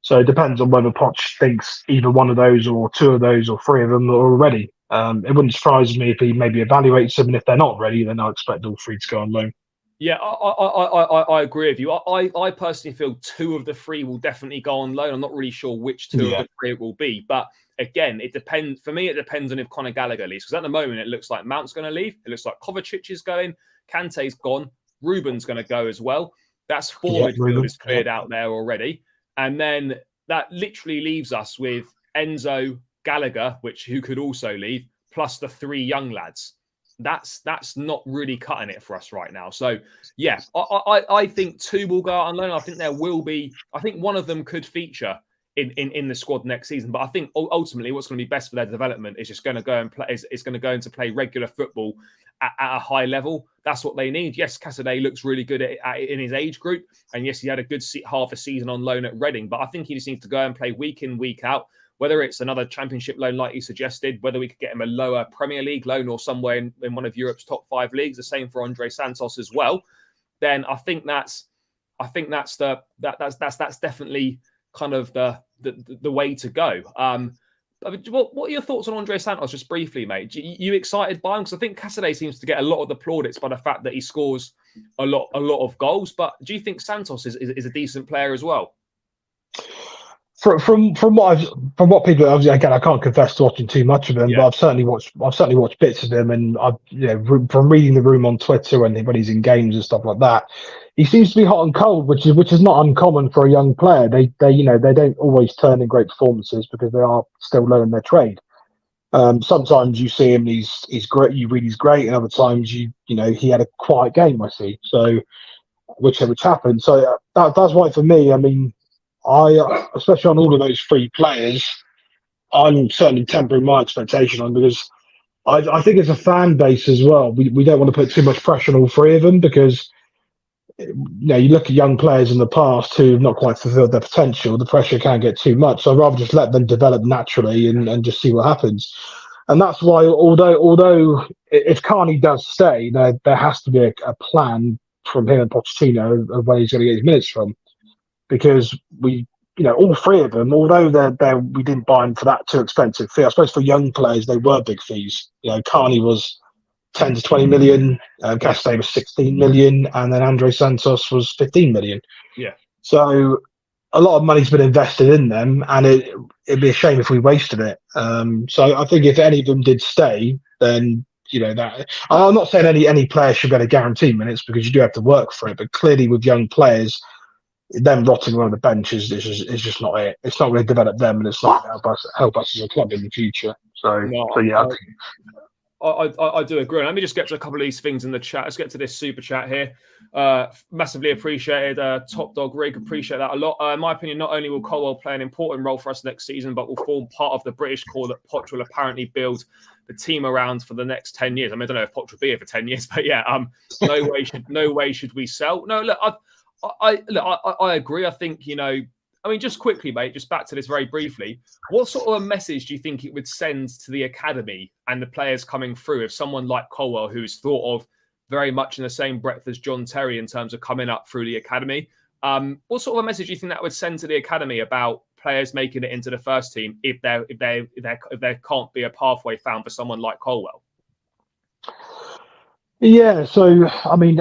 So it depends on whether Poch thinks either one of those or two of those or three of them are ready. It wouldn't surprise me if he maybe evaluates them, and if they're not ready, then I expect all three to go on loan. Yeah, I agree with you. I personally feel two of the three will definitely go on loan. I'm not really sure which two of the three it will be, but again, it depends. For me, it depends on if Conor Gallagher leaves, because at the moment it looks like Mount's going to leave. It looks like Kovacic is going. Kante's gone. Ruben's going to go as well. That's four midfielders cleared out there already. And then that literally leaves us with Enzo, Gallagher, who could also leave, plus the three young lads. That's not really cutting it for us right now. So, yeah, I think two will go out on loan. I think there will be. I think one of them could feature in the squad next season. But I think ultimately what's going to be best for their development is just going to go and play. Is going to go into play regular football at a high level. That's what they need. Yes, Caicedo looks really good in his age group, and yes, he had a good half a season on loan at Reading. But I think he just needs to go and play week in, week out. Whether it's another Championship loan like you suggested, whether we could get him a lower Premier League loan or somewhere in one of Europe's top 5 leagues, the same for Andre Santos as well, then I think that's definitely kind of the way to go. What are your thoughts on Andre Santos, just briefly, mate? You excited by him? Because I think Caicedo seems to get a lot of the plaudits by the fact that he scores a lot of goals. But do you think Santos is a decent player as well? From what people, obviously, again, I can't confess to watching too much of him, but I've certainly watched bits of him, and from reading the room on Twitter when he's in games and stuff like that, he seems to be hot and cold, which is not uncommon for a young player. They don't always turn in great performances because they are still learning their trade. Sometimes you see him, he's great. You read he's great, and other times he had a quiet game. I see, so which happened. So that's why for me, I mean, especially on all of those three players, I'm certainly tempering my expectation on, because I think as a fan base as well, we don't want to put too much pressure on all three of them, because you look at young players in the past who have not quite fulfilled their potential, the pressure can get too much. So I'd rather just let them develop naturally and just see what happens. And that's why, although if Carney does stay, there has to be a plan from him and Pochettino of where he's going to get his minutes from. Because all three of them, although we didn't buy them for that too expensive fee. I suppose for young players, they were big fees. Carney was 10 to 20 million, Caicedo was 16 million, and then Andre Santos was 15 million. Yeah. So a lot of money's been invested in them, and it'd be a shame if we wasted it. So I think if any of them did stay, then that. I'm not saying any player should get a guaranteed minutes, because you do have to work for it. But clearly, with young players, them rotting on the bench is just not it. It's not going to develop them, and it's not going to help us as a club in the future. So yeah, I do agree. Let me just get to a couple of these things in the chat. Let's get to this super chat here. Massively appreciated. Top Dog Rig, appreciate that a lot. In my opinion, not only will Colwell play an important role for us next season, but will form part of the British core that Poch will apparently build the team around for the next 10 years. I mean, I don't know if Poch will be here for 10 years, but yeah, no way should we sell. No, look, I agree. I think, just quickly, mate, just back to this very briefly. What sort of a message do you think it would send to the academy and the players coming through if someone like Colwell, who's thought of very much in the same breadth as John Terry in terms of coming up through the academy. What sort of a message do you think that would send to the academy about players making it into the first team if there can't be a pathway found for someone like Colwell? Yeah, so I mean,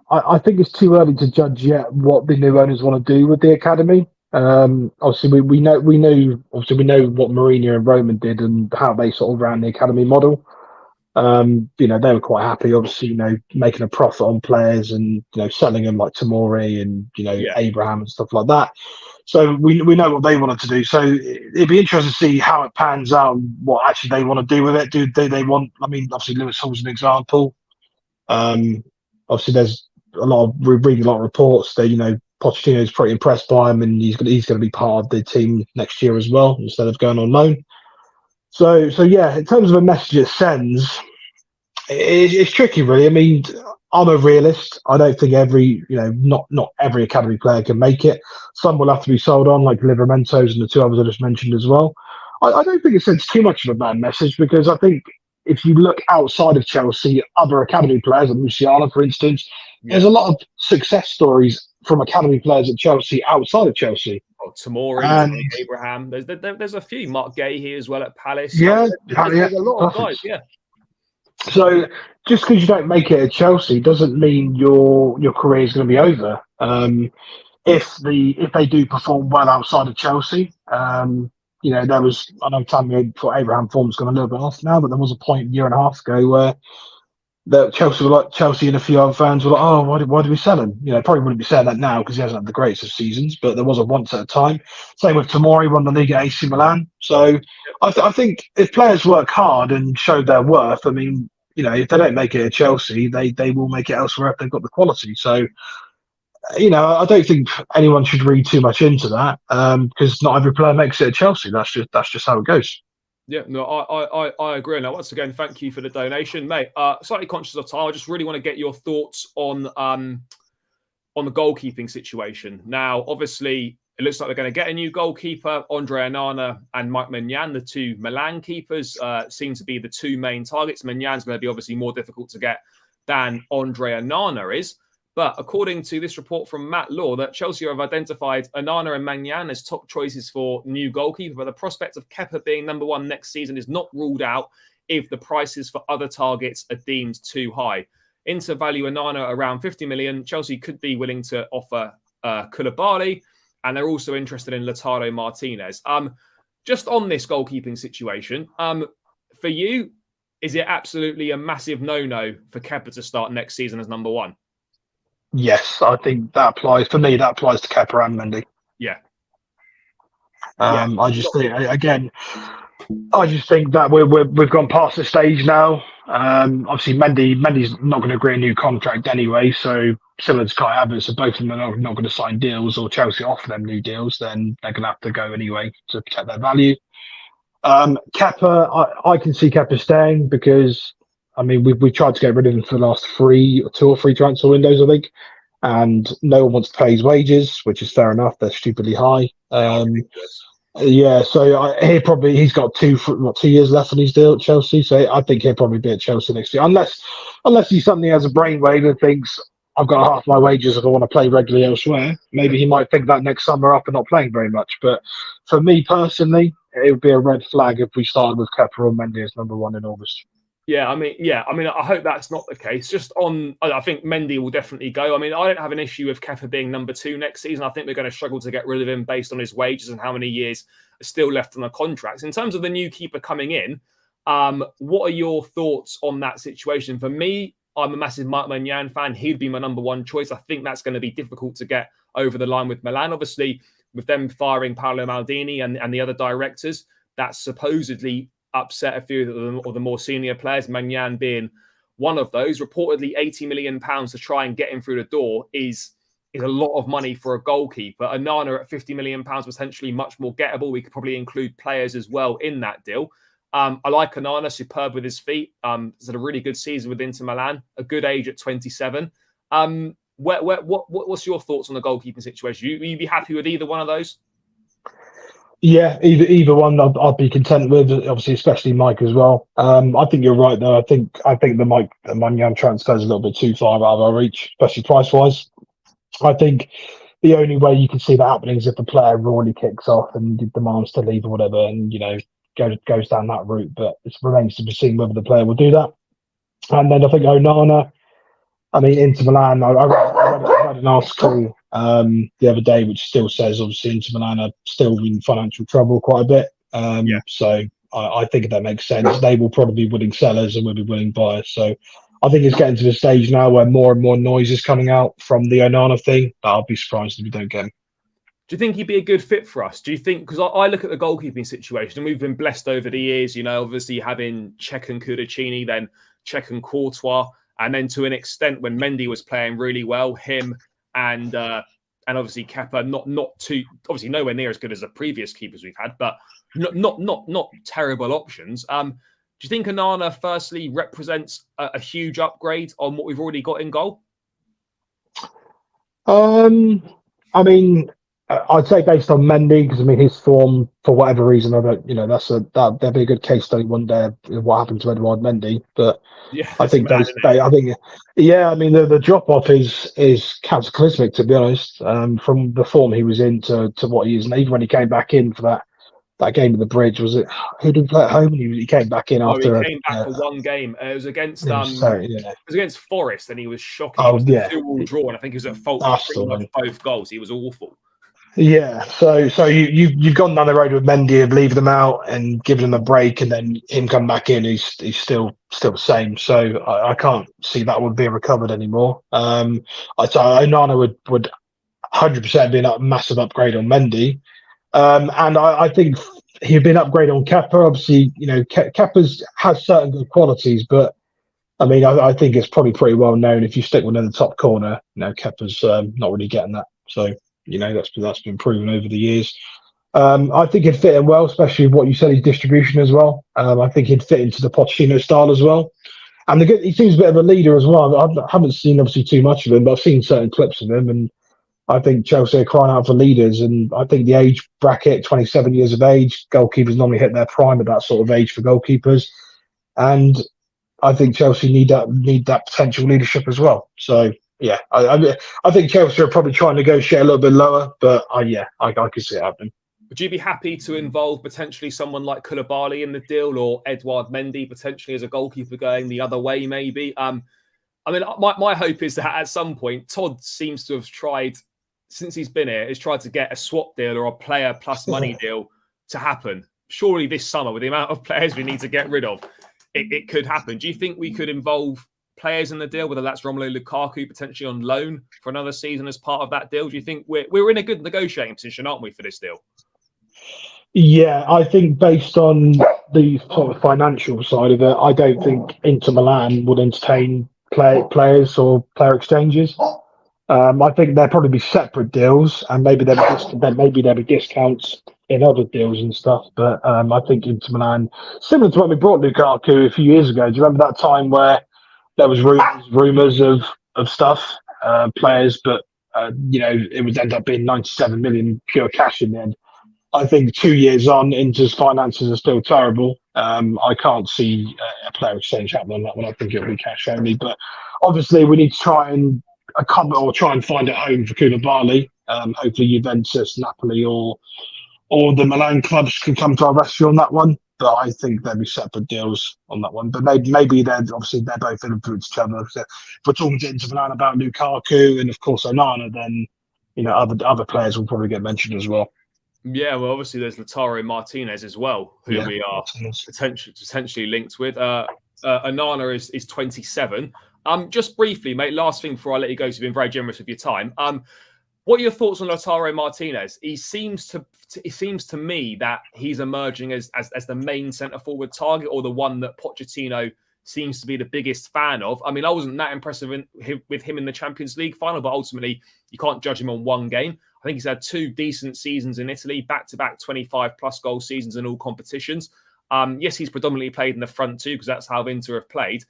I think it's too early to judge yet what the new owners want to do with the academy. Obviously, we know what Mourinho and Roman did and how they sort of ran the academy model. They were quite happy, obviously, making a profit on players and selling them like Tomori and Abraham and stuff like that. So we know what they wanted to do. So it'd be interesting to see how it pans out and what actually they want to do with it. Do they want? I mean, obviously Lewis Hall's an example. Obviously, we're reading a lot of reports that Pochettino is pretty impressed by him, and he's going to be part of the team next year as well instead of going on loan. So yeah, in terms of a message it sends, it's tricky, really. I mean, I'm a realist. I don't think not every academy player can make it. Some will have to be sold on, like Livermentos and the two others I just mentioned as well. I don't think it sends too much of a bad message because I think if you look outside of Chelsea, other academy players, like Luciano, for instance, there's a lot of success stories from academy players at Chelsea outside of Chelsea. Tomori, Abraham. There's a few. Mark Gahey as well at Palace. Yeah, there's a lot of guys. Yeah. So just because you don't make it at Chelsea doesn't mean your career is going to be over. If they do perform well outside of Chelsea, there was, I know time for Abraham form's gone a little bit off now, but there was a point a year and a half ago where Chelsea and a few other fans were like, oh, why do we sell him? Probably wouldn't be saying that now because he hasn't had the greatest of seasons, but there was a once at a time. Same with Tomori, won the league at AC Milan. So I think if players work hard and show their worth, I mean, if they don't make it at Chelsea, they will make it elsewhere if they've got the quality. So, I don't think anyone should read too much into that because not every player makes it at Chelsea. That's just how it goes. Yeah, no, I agree. Now, once again, thank you for the donation, mate. Slightly conscious of time, I just really want to get your thoughts on the goalkeeping situation. Now, obviously, it looks like they're going to get a new goalkeeper. Andre Onana and Mike Maignan, the two Milan keepers, seem to be the two main targets. Maignan is going to be obviously more difficult to get than Andre Onana is. But according to this report from Matt Law, that Chelsea have identified Onana and Maignan as top choices for new goalkeeper, but the prospect of Kepa being number one next season is not ruled out if the prices for other targets are deemed too high. Inter value Onana around 50 million. Chelsea could be willing to offer Koulibaly, and they're also interested in Lautaro Martinez. Just on this goalkeeping situation, for you, is it absolutely a massive no-no for Kepa to start next season as number one? Yes, I think that applies. For me, that applies to Kepa and Mendy. Yeah. I just think, again, that we've gone past the stage now. Obviously, Mendy's not going to agree a new contract anyway. So similar to Kai Havertz, if both of them are not going to sign deals or Chelsea offer them new deals, then they're going to have to go anyway to protect their value. Kepa, I can see Kepa staying because, I mean, we tried to get rid of him for the last 2 or 3 transfer windows, I think, and no one wants to pay his wages, which is fair enough. They're stupidly high. Yeah, so he's got 2 years left on his deal at Chelsea. So I think he'll probably be at Chelsea next year, unless he suddenly has a brainwave and thinks I've got half my wages if I want to play regularly elsewhere. Maybe he might think that next summer up and not playing very much. But for me personally, it would be a red flag if we started with Kepa or Mendy as number one in August. I mean, I hope that's not the case. I think Mendy will definitely go. I mean, I don't have an issue with Kepa being number 2 next season. I think we're going to struggle to get rid of him based on his wages and how many years are still left on the contracts. In terms of the new keeper coming in, what are your thoughts on that situation? For me, I'm a massive Mike Maignan fan. He'd be my number one choice. I think that's going to be difficult to get over the line with Milan. Obviously, with them firing Paolo Maldini and the other directors, that supposedly upset a few of the more senior players, Maignan being one of those. Reportedly £80 million to try and get him through the door is a lot of money for a goalkeeper. Onana at £50 million, potentially much more gettable. We could probably include players as well in that deal. I like Onana, superb with his feet. He's had a really good season with Inter Milan, a good age at 27. What's your thoughts on the goalkeeping situation? You be happy with either one of those? Yeah, either one I'd be content with. Obviously, especially Mike as well. I think you're right though. I think the Maignan transfer is a little bit too far out of our reach, especially price wise. I think the only way you can see that happening is if the player really kicks off and demands to leave or whatever, and goes down that route. But it remains to be seen whether the player will do that. And then I think Onana. I mean, Inter Milan. I read an article the other day which still says obviously Inter Milan are still in financial trouble quite a bit. Yeah. So I think that makes sense. They will probably be willing sellers and we'll be willing buyers. So I think it's getting to the stage now where more and more noise is coming out from the Onana thing. But I'll be surprised if we don't get him. Do you think he'd be a good fit for us? Do you think, because I look at the goalkeeping situation and we've been blessed over the years, obviously having Cech and Kudicini, then Cech and Courtois, and then to an extent when Mendy was playing really well, him and obviously Kepa, not too, obviously nowhere near as good as the previous keepers we've had, but not terrible options. Do you think Onana firstly represents a huge upgrade on what we've already got in goal? I mean, I'd say based on Mendy, because I mean his form for whatever reason, I don't, that'd be a good case study one day of what happened to Edouard Mendy. But yeah, I think I mean the drop off is cataclysmic, to be honest. From the form he was in to what he is, and even when he came back in for that game of the bridge, was it who did he play at home? He came back in after. He came back for one game. It was against it was against Forest, and he was shocking. Oh, it was yeah. 2-2 draw, and I think he was at fault for pretty much both goals. He was awful. Yeah, so you've gone down the road with Mendy of leaving them out and giving them a break, and then him come back in. He's still the same. So I can't see that would be recovered anymore. I'd say Onana would 100% be a massive upgrade on Mendy, and I think he'd be an upgrade on Kepa. Obviously, Kepa's has certain good qualities, but I mean I think it's probably pretty well known if you stick one in the top corner, Kepa's not really getting that. So. That's been proven over the years. I think he'd fit in well, especially what you said, his distribution as well. I think he'd fit into the Pochettino style as well. And he seems a bit of a leader as well. I haven't seen obviously too much of him, but I've seen certain clips of him, and I think Chelsea are crying out for leaders. And I think the age bracket, 27 years of age, goalkeepers normally hit their prime at that sort of age for goalkeepers. And I think Chelsea need that potential leadership as well. So. Yeah, I think Chelsea are probably trying to negotiate a little bit lower, but I can see it happening. Would you be happy to involve potentially someone like Koulibaly in the deal, or Edouard Mendy potentially as a goalkeeper going the other way, maybe? I mean, my hope is that at some point, Todd seems to have tried, since he's been here, has tried to get a swap deal or a player plus money deal to happen. Surely this summer, with the amount of players we need to get rid of, it could happen. Do you think we could involve players in the deal, whether that's Romelu Lukaku potentially on loan for another season as part of that deal? Do you think we're in a good negotiating position, aren't we, for this deal? Yeah, I think based on the sort of financial side of it, I don't think Inter Milan would entertain players or player exchanges. I think there'd probably be separate deals, and maybe there'd be discounts in other deals and stuff. But I think Inter Milan, similar to when we brought Lukaku a few years ago. Do you remember that time where there was rumours of stuff, players, but it would end up being 97 million pure cash in the end. I think 2 years on, Inter's finances are still terrible. I can't see a player exchange happening on that one. I think it'll be cash only. But obviously, we need to try and find a home for Koulibaly. Hopefully, Juventus, Napoli, or the Milan clubs can come to our rescue on that one. But I think there'll be separate deals on that one. But maybe they're both influence each other. So if we're talking to Inter Milan about Lukaku and of course Onana, then other players will probably get mentioned as well. Yeah, well, obviously there's Lautaro Martinez as well, who we are potentially linked with. Onana is 27. Just briefly, mate, last thing before I let you go, so you've been very generous with your time. What are your thoughts on Lautaro Martinez? It seems to me that he's emerging as the main centre forward target, or the one that Pochettino seems to be the biggest fan of. I mean, I wasn't that impressed with him in the Champions League final, but ultimately you can't judge him on one game. I think he's had 2 decent seasons in Italy, back-to-back 25-plus goal seasons in all competitions. Yes, he's predominantly played in the front two because that's how Inter have played.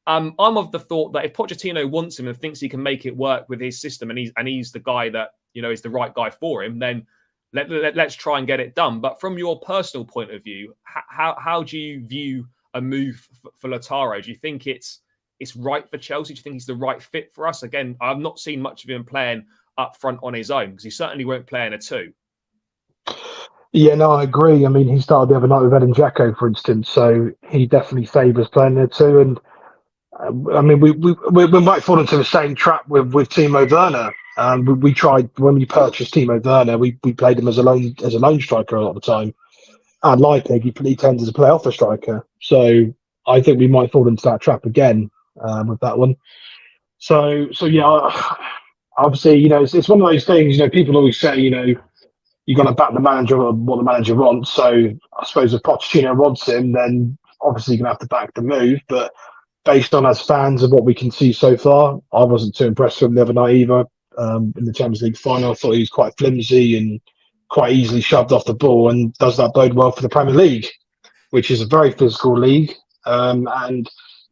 I'm of the thought that if Pochettino wants him and thinks he can make it work with his system, and he's the guy that is the right guy for him, then Let's try and get it done. But from your personal point of view, how do you view a move for Lautaro? Do you think it's right for Chelsea? Do you think he's the right fit for us? Again, I've not seen much of him playing up front on his own, because he certainly won't play in a two. Yeah, no, I agree. I mean, he started the other night with Edin Dzeko, for instance, so he definitely favours playing there too. And I mean, we might fall into the same trap with Timo Werner. We tried when we purchased Timo Werner, we played him as a lone striker a lot of the time. And like he tends to play off a striker, so I think we might fall into that trap again with that one. So yeah, obviously, you know, it's one of those things. You know, people always say, you know, you got to back the manager on what the manager wants. So I suppose if Pochettino wants him, then obviously you're going to have to back the move. But based on as fans of what we can see so far, I wasn't too impressed with him the other night either. In the Champions League final, I thought he was quite flimsy and quite easily shoved off the ball. And does that bode well for the Premier League, which is a very physical league, and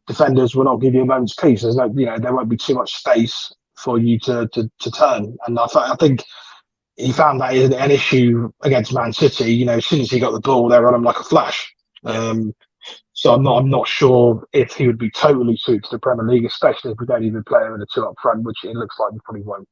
defenders will not give you a moment's peace. There's no, you know, there won't be too much space for you to turn. And I think he found that an issue against Man City. You know, as soon as he got the ball, they were on him like a flash. So I'm not sure if he would be totally suited to the Premier League, especially if we don't even play him in the two up front, which it looks like we probably won't.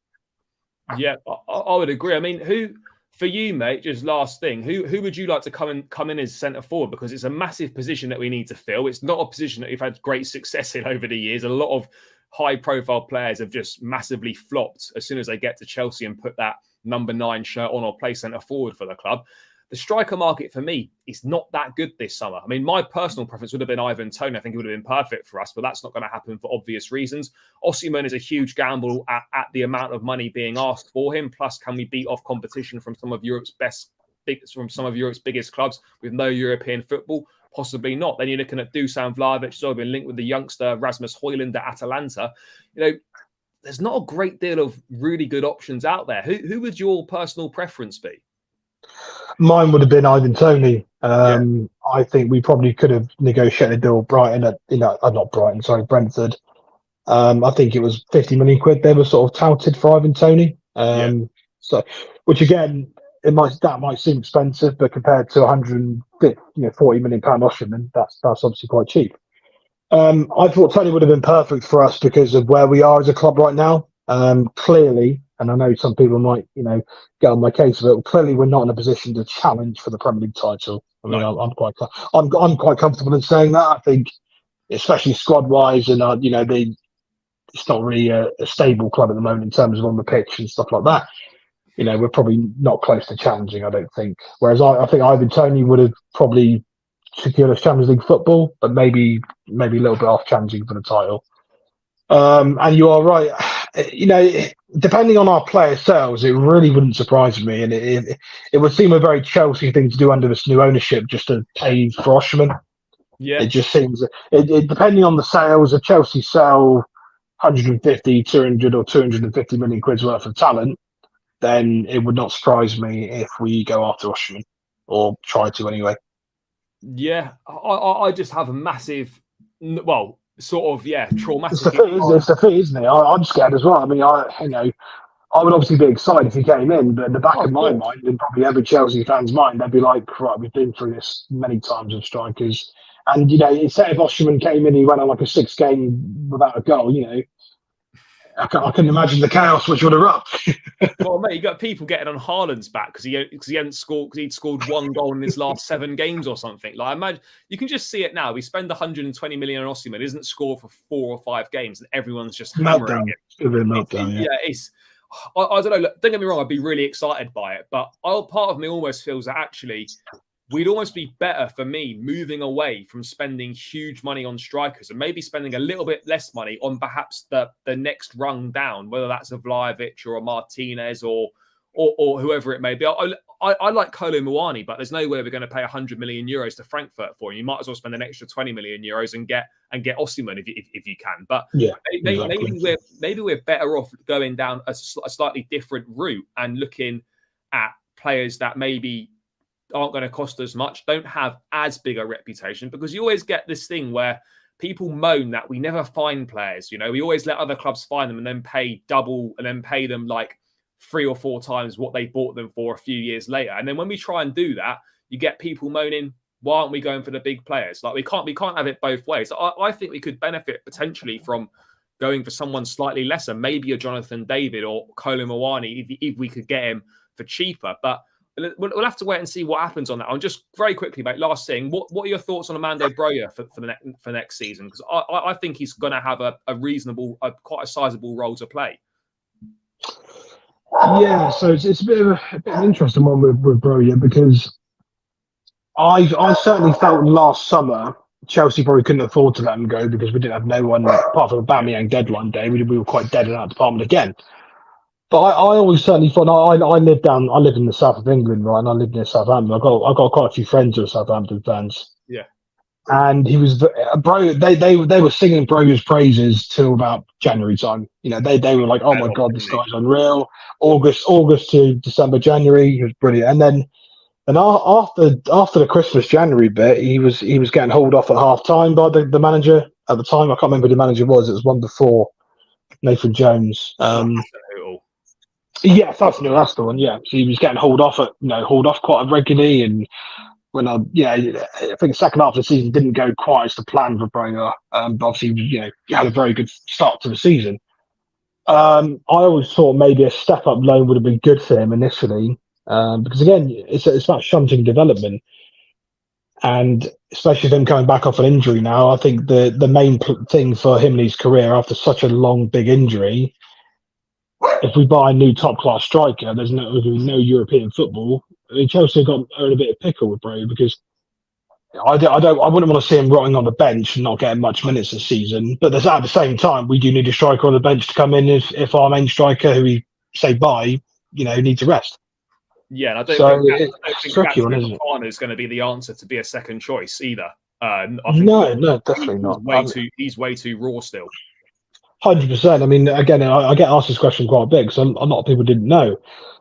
Yeah, I would agree. I mean, who for you, mate? Just last thing, who would you like to come in as centre forward? Because it's a massive position that we need to fill. It's not a position that we've had great success in over the years. A lot of high-profile players have just massively flopped as soon as they get to Chelsea and put that number 9 shirt on or play centre forward for the club. The striker market for me is not that good this summer. I mean, my personal preference would have been Ivan Toney. I think it would have been perfect for us, but that's not going to happen for obvious reasons. Osimhen is a huge gamble at the amount of money being asked for him. Plus, can we beat off competition from some of Europe's biggest clubs with no European football? Possibly not. Then you're looking at Dusan Vlahovic, who's already been linked with the youngster Rasmus Højlund at Atalanta. You know, there's not a great deal of really good options out there. Who would your personal preference be? Mine would have been Ivan Toney. I think we probably could have negotiated a deal with Brighton Brentford. I think it was 50 million quid. They were sort of touted for Ivan Toney. So, which again, that might seem expensive, but compared to 140 million pound Osimhen, that's obviously quite cheap. I thought Toney would have been perfect for us because of where we are as a club right now. Clearly, and I know some people might, you know, get on my case of it. Clearly, we're not in a position to challenge for the Premier League title. I mean, I'm quite comfortable in saying that. I think, especially squad wise, and you know, it's not really a stable club at the moment in terms of on the pitch and stuff like that. You know, we're probably not close to challenging, I don't think. Whereas I think Ivan Toney would have probably secured us Champions League football, but maybe a little bit off challenging for the title. And you are right. You know, depending on our player sales, it really wouldn't surprise me, and it would seem a very Chelsea thing to do under this new ownership, just to pay for Osimhen. Yeah, it just seems depending on the sales, if Chelsea sell 150, 200, or 250 million quid's worth of talent, then it would not surprise me if we go after Osimhen, or try to anyway. Yeah, I just have a massive, well, sort of, traumatic. It's the fee, isn't it? I'm scared as well. I mean, I would obviously be excited if he came in, but in the back of my mind, and probably every Chelsea fan's mind, they'd be like, right, we've been through this many times with strikers. And, you know, say if Osimhen came in, he went on like a 6-game without a goal, you know, I can imagine the chaos which would erupt. Well, mate, you got people getting on Haaland's back because he hadn't scored, because he'd scored 1 goal in his last 7 games or something. Like, imagine, you can just see it now. We spend 120 million on Osimhen, isn't scored for 4 or 5 games, and everyone's just hammering it. It's I don't know. Look, don't get me wrong, I'd be really excited by it, but part of me almost feels that actually we'd almost be better for me moving away from spending huge money on strikers and maybe spending a little bit less money on perhaps the next rung down, whether that's a Vlahovic or a Martinez or whoever it may be. I like Kolo Muani, but there's no way we're going to pay 100 million euros to Frankfurt for him. You might as well spend an extra 20 million euros and get Osimhen if you can. But maybe we're better off going down a slightly different route and looking at players that maybe aren't going to cost as much, don't have as big a reputation, because you always get this thing where people moan that we never find players. You know, we always let other clubs find them and then pay double and then pay them like 3 or 4 times what they bought them for a few years later. And then when we try and do that, you get people moaning, why aren't we going for the big players? Like we can't have it both ways. I think we could benefit potentially from going for someone slightly lesser, maybe a Jonathan David or Kolo Muani if we could get him for cheaper. But we'll have to wait and see what happens on that. And just very quickly, mate, last thing, what are your thoughts on Armando Broja for next season? Because I think he's going to have a reasonable, quite a sizable role to play. Yeah, so it's a bit of an interesting one with Broja, because I certainly felt last summer Chelsea probably couldn't afford to let him go because we didn't have no one apart from Aubameyang deadline day. We were quite dead in that department again. But I always certainly thought I live in the south of England, right? And I live near Southampton. I got quite a few friends who are Southampton fans. Yeah. And he was they were singing Broja's praises till about January time. You know, they were like, oh my god, this guy's unreal. August to December, January, he was brilliant. And after the Christmas January bit, he was getting hauled off at half time by the manager at the time. I can't remember who the manager was. It was one before Nathan Jones. Yeah, that's the one. Yeah, so he was getting hauled off quite regularly, and when I think the second half of the season didn't go quite as the plan for Broja. But obviously, he had a very good start to the season. I always thought maybe a step up loan would have been good for him initially, because again, it's about shunting development, and especially with him coming back off an injury now. I think the main thing for him in his career after such a long big injury, if we buy a new top class striker, there's no European football. I mean, Chelsea are in a bit of pickle with Broja, because I wouldn't want to see him rotting on the bench and not getting much minutes this season. But at the same time, we do need a striker on the bench to come in if our main striker, who we say buy, needs a rest. Yeah, and I don't think Onana is going to be the answer to be a second choice either. No, definitely not. He's way too raw still. 100%. I mean, again, I get asked this question quite a bit because a lot of people didn't know,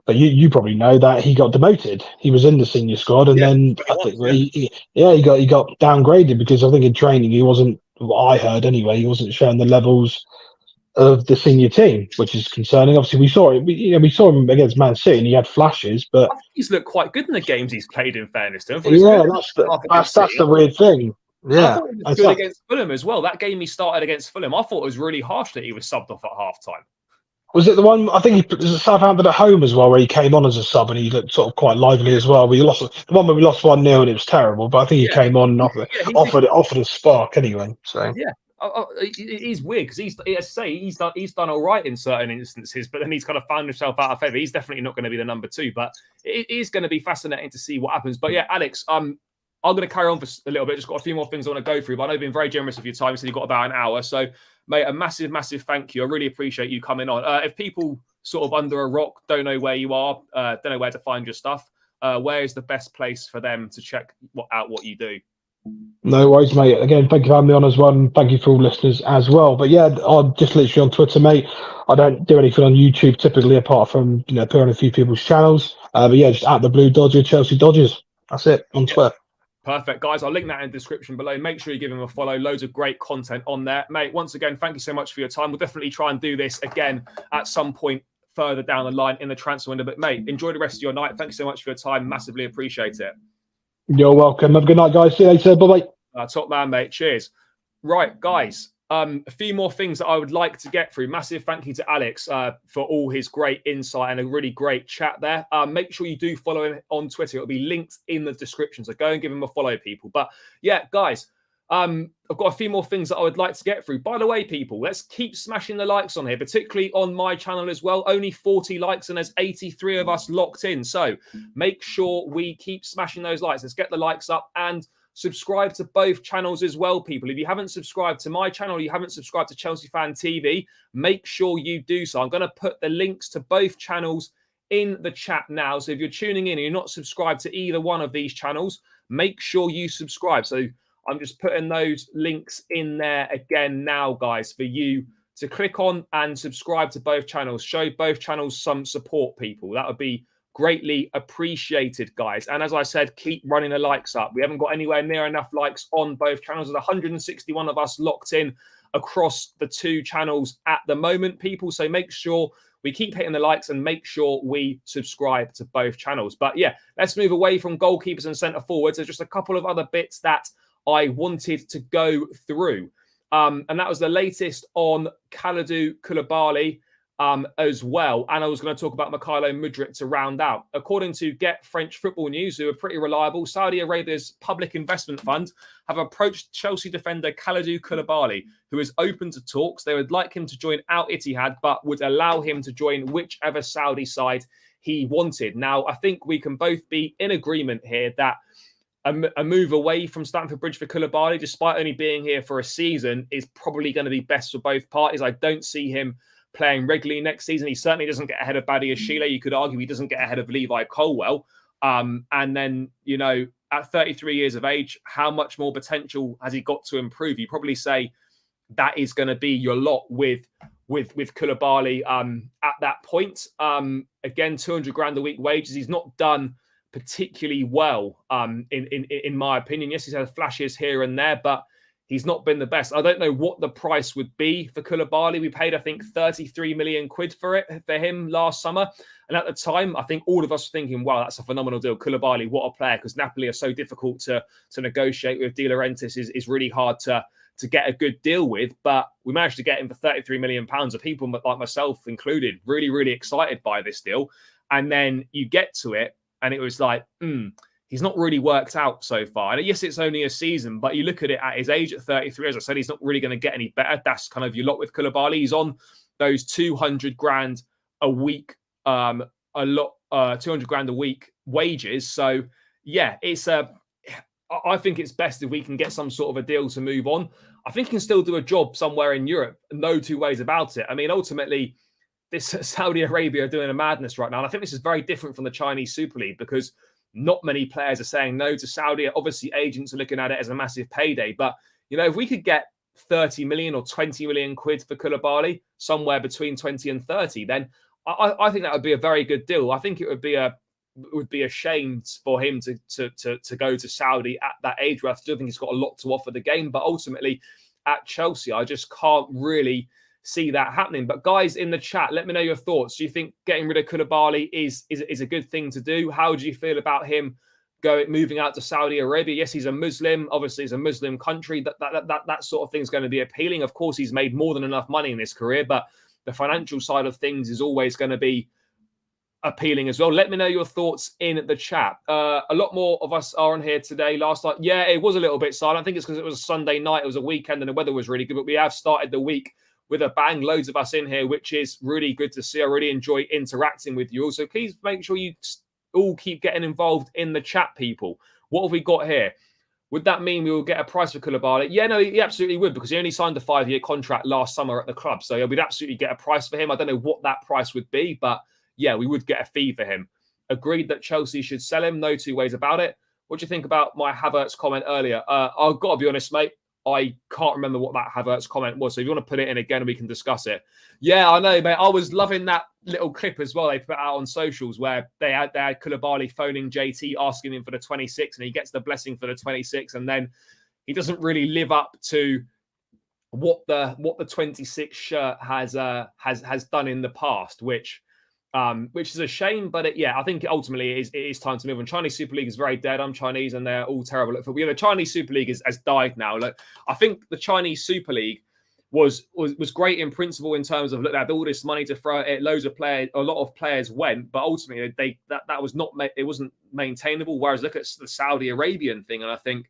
but you probably know that he got demoted. He was in the senior squad, and then I think he got downgraded because I think in training he wasn't. What I heard anyway, he wasn't showing the levels of the senior team, which is concerning. Obviously, we saw it. We saw him against Man City, and he had flashes. But I think he's looked quite good in the games he's played. In fairness to him, that's the weird thing. Yeah, I thought he was good against Fulham as well. That game he started against Fulham, I thought it was really harsh that he was subbed off at half time. Was it the one? I think he was Southampton at home as well, where he came on as a sub and he looked sort of quite lively as well. We lost the one where we lost 1-0 and it was terrible, but I think he came on and offered a spark anyway. So yeah. He's weird because he's done all right in certain instances, but then he's kind of found himself out of favour. He's definitely not going to be the number 2, but it is going to be fascinating to see what happens. But yeah, Alex, I'm going to carry on for a little bit. Just got a few more things I want to go through, but I know you've been very generous of your time, so you've got about an hour. So, mate, a massive, massive thank you. I really appreciate you coming on. If people sort of under a rock don't know where you are, don't know where to find your stuff, where is the best place for them to check out what you do? No worries, mate. Again, thank you for having me on as well, and thank you for all listeners as well. But yeah, I'm just literally on Twitter, mate. I don't do anything on YouTube typically, apart from appear on a few people's channels. But yeah, just at the Blue Dodger, Chelsea Dodgers. That's it on Twitter. Perfect, guys. I'll link that in the description below. Make sure you give him a follow. Loads of great content on there. Mate, once again, thank you so much for your time. We'll definitely try and do this again at some point further down the line in the transfer window. But, mate, enjoy the rest of your night. Thank you so much for your time. Massively appreciate it. You're welcome. Have a good night, guys. See you later. Bye-bye. Top man, mate. Cheers. Right, guys. A few more things that I would like to get through. Massive thank you to Alex for all his great insight and a really great chat there. Make sure you do follow him on Twitter. It'll be linked in the description. So go and give him a follow, people. But yeah, guys, I've got a few more things that I would like to get through. By the way, people, let's keep smashing the likes on here, particularly on my channel as well. Only 40 likes and there's 83 of us locked in. So make sure we keep smashing those likes. Let's get the likes up and subscribe to both channels as well, people. If you haven't subscribed to my channel, you haven't subscribed to Chelsea Fan TV, make sure you do so. I'm going to put the links to both channels in the chat now. So if you're tuning in and you're not subscribed to either one of these channels, make sure you subscribe. So I'm just putting those links in there again now, guys, for you to click on and subscribe to both channels. Show both channels some support, people. That would be greatly appreciated, guys. And as I said, keep running the likes up. We haven't got anywhere near enough likes on both channels. There's 161 of us locked in across the 2 channels at the moment, people. So make sure we keep hitting the likes and make sure we subscribe to both channels. But yeah, let's move away from goalkeepers and centre forwards. There's just a couple of other bits that I wanted to go through. And that was the latest on Kalidou Koulibaly as well. And I was going to talk about Mudryk to round out. According to Get French Football News, who are pretty reliable, Saudi Arabia's public investment fund have approached Chelsea defender Kalidou Koulibaly, who is open to talks. They would like him to join Al Ittihad, but would allow him to join whichever Saudi side he wanted. Now, I think we can both be in agreement here that a move away from Stamford Bridge for Koulibaly, despite only being here for a season, is probably going to be best for both parties. I don't see him playing regularly next season. He certainly doesn't get ahead of Badiashile. You could argue he doesn't get ahead of Levi Colwell. And then, you know, at 33 years of age, how much more potential has he got to improve? You probably say that is going to be your lot with Koulibaly at that point. Again, 200 grand a week wages. He's not done particularly well, in my opinion. Yes, he's had flashes here and there, but he's not been the best. I don't know what the price would be for Koulibaly. We paid, I think, 33 million quid for him last summer. And at the time, I think all of us were thinking, wow, that's a phenomenal deal. Koulibaly, what a player, because Napoli are so difficult to negotiate with. De Laurentiis is really hard to get a good deal with. But we managed to get him for 33 million pounds. Of people like myself included, really, really excited by this deal. And then you get to it, and it was like, he's not really worked out so far. And yes, it's only a season, but you look at it at his age at 33, as I said, he's not really going to get any better. That's kind of your lot with Koulibaly. He's on those 200 grand a week, 200 grand a week wages. So yeah, I think it's best if we can get some sort of a deal to move on. I think he can still do a job somewhere in Europe. No two ways about it. I mean, ultimately, this Saudi Arabia are doing a madness right now. And I think this is very different from the Chinese Super League, because not many players are saying no to Saudi. Obviously, agents are looking at it as a massive payday. But, you know, if we could get 30 million or 20 million quid for Koulibaly, somewhere between 20 and 30, then I think that would be a very good deal. I think it would be a shame for him to go to Saudi at that age, where I still think he's got a lot to offer the game. But ultimately, at Chelsea, I just can't really see that happening. But guys in the chat, let me know your thoughts. Do you think getting rid of Koulibaly is a good thing to do? How do you feel about him moving out to Saudi Arabia? Yes, he's a Muslim. Obviously, it's a Muslim country. That sort of thing is going to be appealing. Of course, he's made more than enough money in his career, but the financial side of things is always going to be appealing as well. Let me know your thoughts in the chat. A lot more of us are on here today. Last night, yeah, it was a little bit silent. I think it's because it was a Sunday night. It was a weekend and the weather was really good, but we have started the week with a bang. Loads of us in here, which is really good to see. I really enjoy interacting with you. Also, please make sure you all keep getting involved in the chat, people. What have we got here? Would that mean we will get a price for Koulibaly? Yeah, no, he absolutely would, because he only signed a 5-year contract last summer at the club. So we'd absolutely get a price for him. I don't know what that price would be, but yeah, we would get a fee for him. Agreed that Chelsea should sell him. No two ways about it. What do you think about my Havertz comment earlier? I've got to be honest, mate. I can't remember what that Havertz comment was. So if you want to put it in again, we can discuss it. Yeah, I know, mate. I was loving that little clip as well. They put out on socials where they had Koulibaly phoning JT, asking him for the 26, and he gets the blessing for the 26, and then he doesn't really live up to what the 26 shirt has done in the past, which is a shame. But I think ultimately it is time to move on. Chinese Super League is very dead. I'm Chinese and they're all terrible. The Chinese Super League has died now. Like, I think the Chinese Super League was great in principle in terms of, look, they had all this money to throw at it. A lot of players went, but ultimately that was not, it wasn't maintainable. Whereas look at the Saudi Arabian thing, and I think,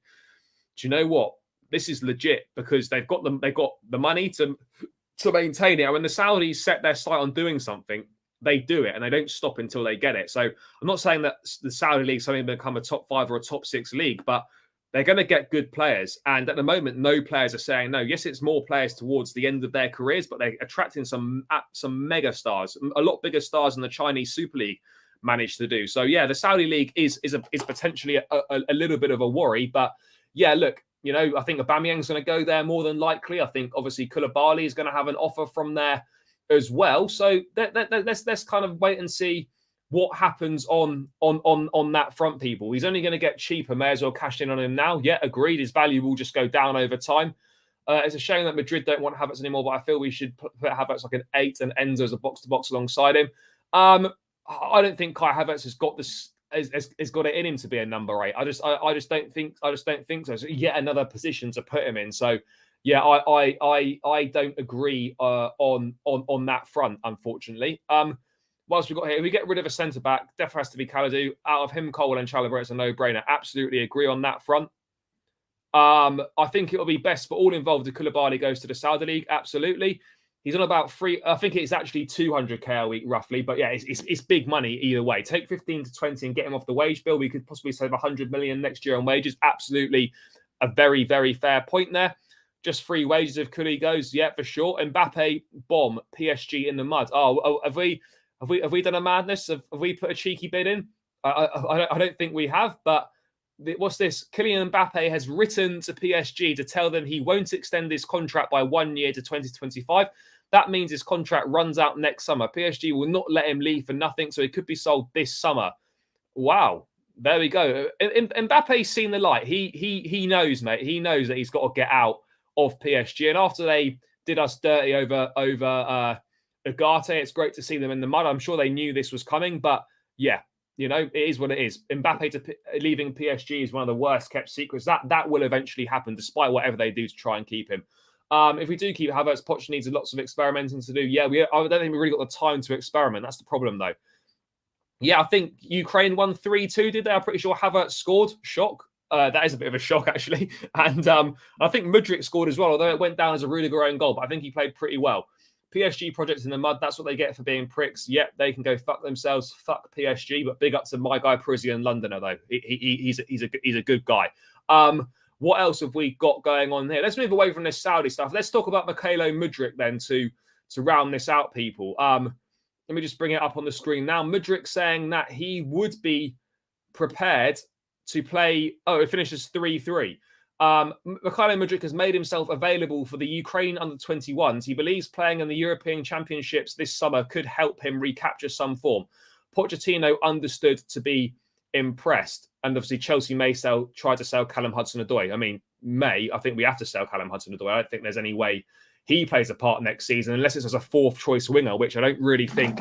do you know what? This is legit, because they've got the money to maintain it. When the Saudis set their sight on doing something, they do it, and they don't stop until they get it. So I'm not saying that the Saudi League is suddenly become a top 5 or a top 6 league, but they're going to get good players. And at the moment, no players are saying no. Yes, it's more players towards the end of their careers, but they're attracting some mega stars, a lot bigger stars than the Chinese Super League managed to do. So yeah, the Saudi League is potentially a little bit of a worry. But yeah, look, I think Aubameyang's going to go there more than likely. I think obviously Koulibaly is going to have an offer from there as well. So let's kind of wait and see what happens on that front, people. He's only going to get cheaper. May as well cash in on him now. Yeah, agreed. His value will just go down over time. It's a shame that Madrid don't want Havertz anymore, but I feel we should put Havertz like an 8 and Enzo as a box-to-box alongside him. I don't think Kai Havertz has got this has got it in him to be a number 8. I just don't think so. It's yet another position to put him in. So yeah, I don't agree on that front, unfortunately. Whilst we've got here, if we get rid of a centre back, definitely has to be Kalidou. Out of him, Colwell and Chalobah, it's a no-brainer. Absolutely agree on that front. I think it will be best for all involved if Koulibaly goes to the Saudi League. Absolutely. He's on about I think it's actually 200k a week, roughly. But yeah, it's big money either way. Take 15 to 20 and get him off the wage bill. We could possibly save 100 million next year on wages. Absolutely a very, very fair point there. Just free wages if Koulibaly goes. Yeah, for sure. Mbappe, bomb. PSG in the mud. Oh, have we done a madness? Have we put a cheeky bid in? I don't think we have, but what's this? Kylian Mbappe has written to PSG to tell them he won't extend his contract by 1 year to 2025. That means his contract runs out next summer. PSG will not let him leave for nothing, so he could be sold this summer. Wow. There we go. Mbappe's seen the light. He knows, mate. He knows that he's got to get out of PSG. And after they did us dirty over Ugarte, it's great to see them in the mud. I'm sure they knew this was coming, but yeah, you know, it is what it is. Mbappe leaving PSG is one of the worst kept secrets. That will eventually happen, despite whatever they do to try and keep him. If we do keep Havertz, Poch needs lots of experimenting to do. Yeah, I don't think we really got the time to experiment. That's the problem, though. Yeah, I think Ukraine won 3-2, did they? I'm pretty sure Havertz scored. Shock. That is a bit of a shock, actually. And I think Mudryk scored as well, although it went down as a Rudiger own goal. But I think he played pretty well. PSG projects in the mud. That's what they get for being pricks. Yep, they can go fuck themselves. Fuck PSG. But big up to my guy Parisian Londoner, though. He's a good guy. What else have we got going on here? Let's move away from this Saudi stuff. Let's talk about Mykhailo Mudryk then to round this out, people. Let me just bring it up on the screen now. Mudryk saying that he would be prepared to play. Oh, it finishes 3-3. Mykhailo Mudryk has made himself available for the Ukraine under-21s. He believes playing in the European Championships this summer could help him recapture some form. Pochettino understood to be impressed. And obviously Chelsea may try to sell Callum Hudson-Odoi. I mean, I think we have to sell Callum Hudson-Odoi. I don't think there's any way he plays a part next season unless it's as a fourth choice winger, which I don't really think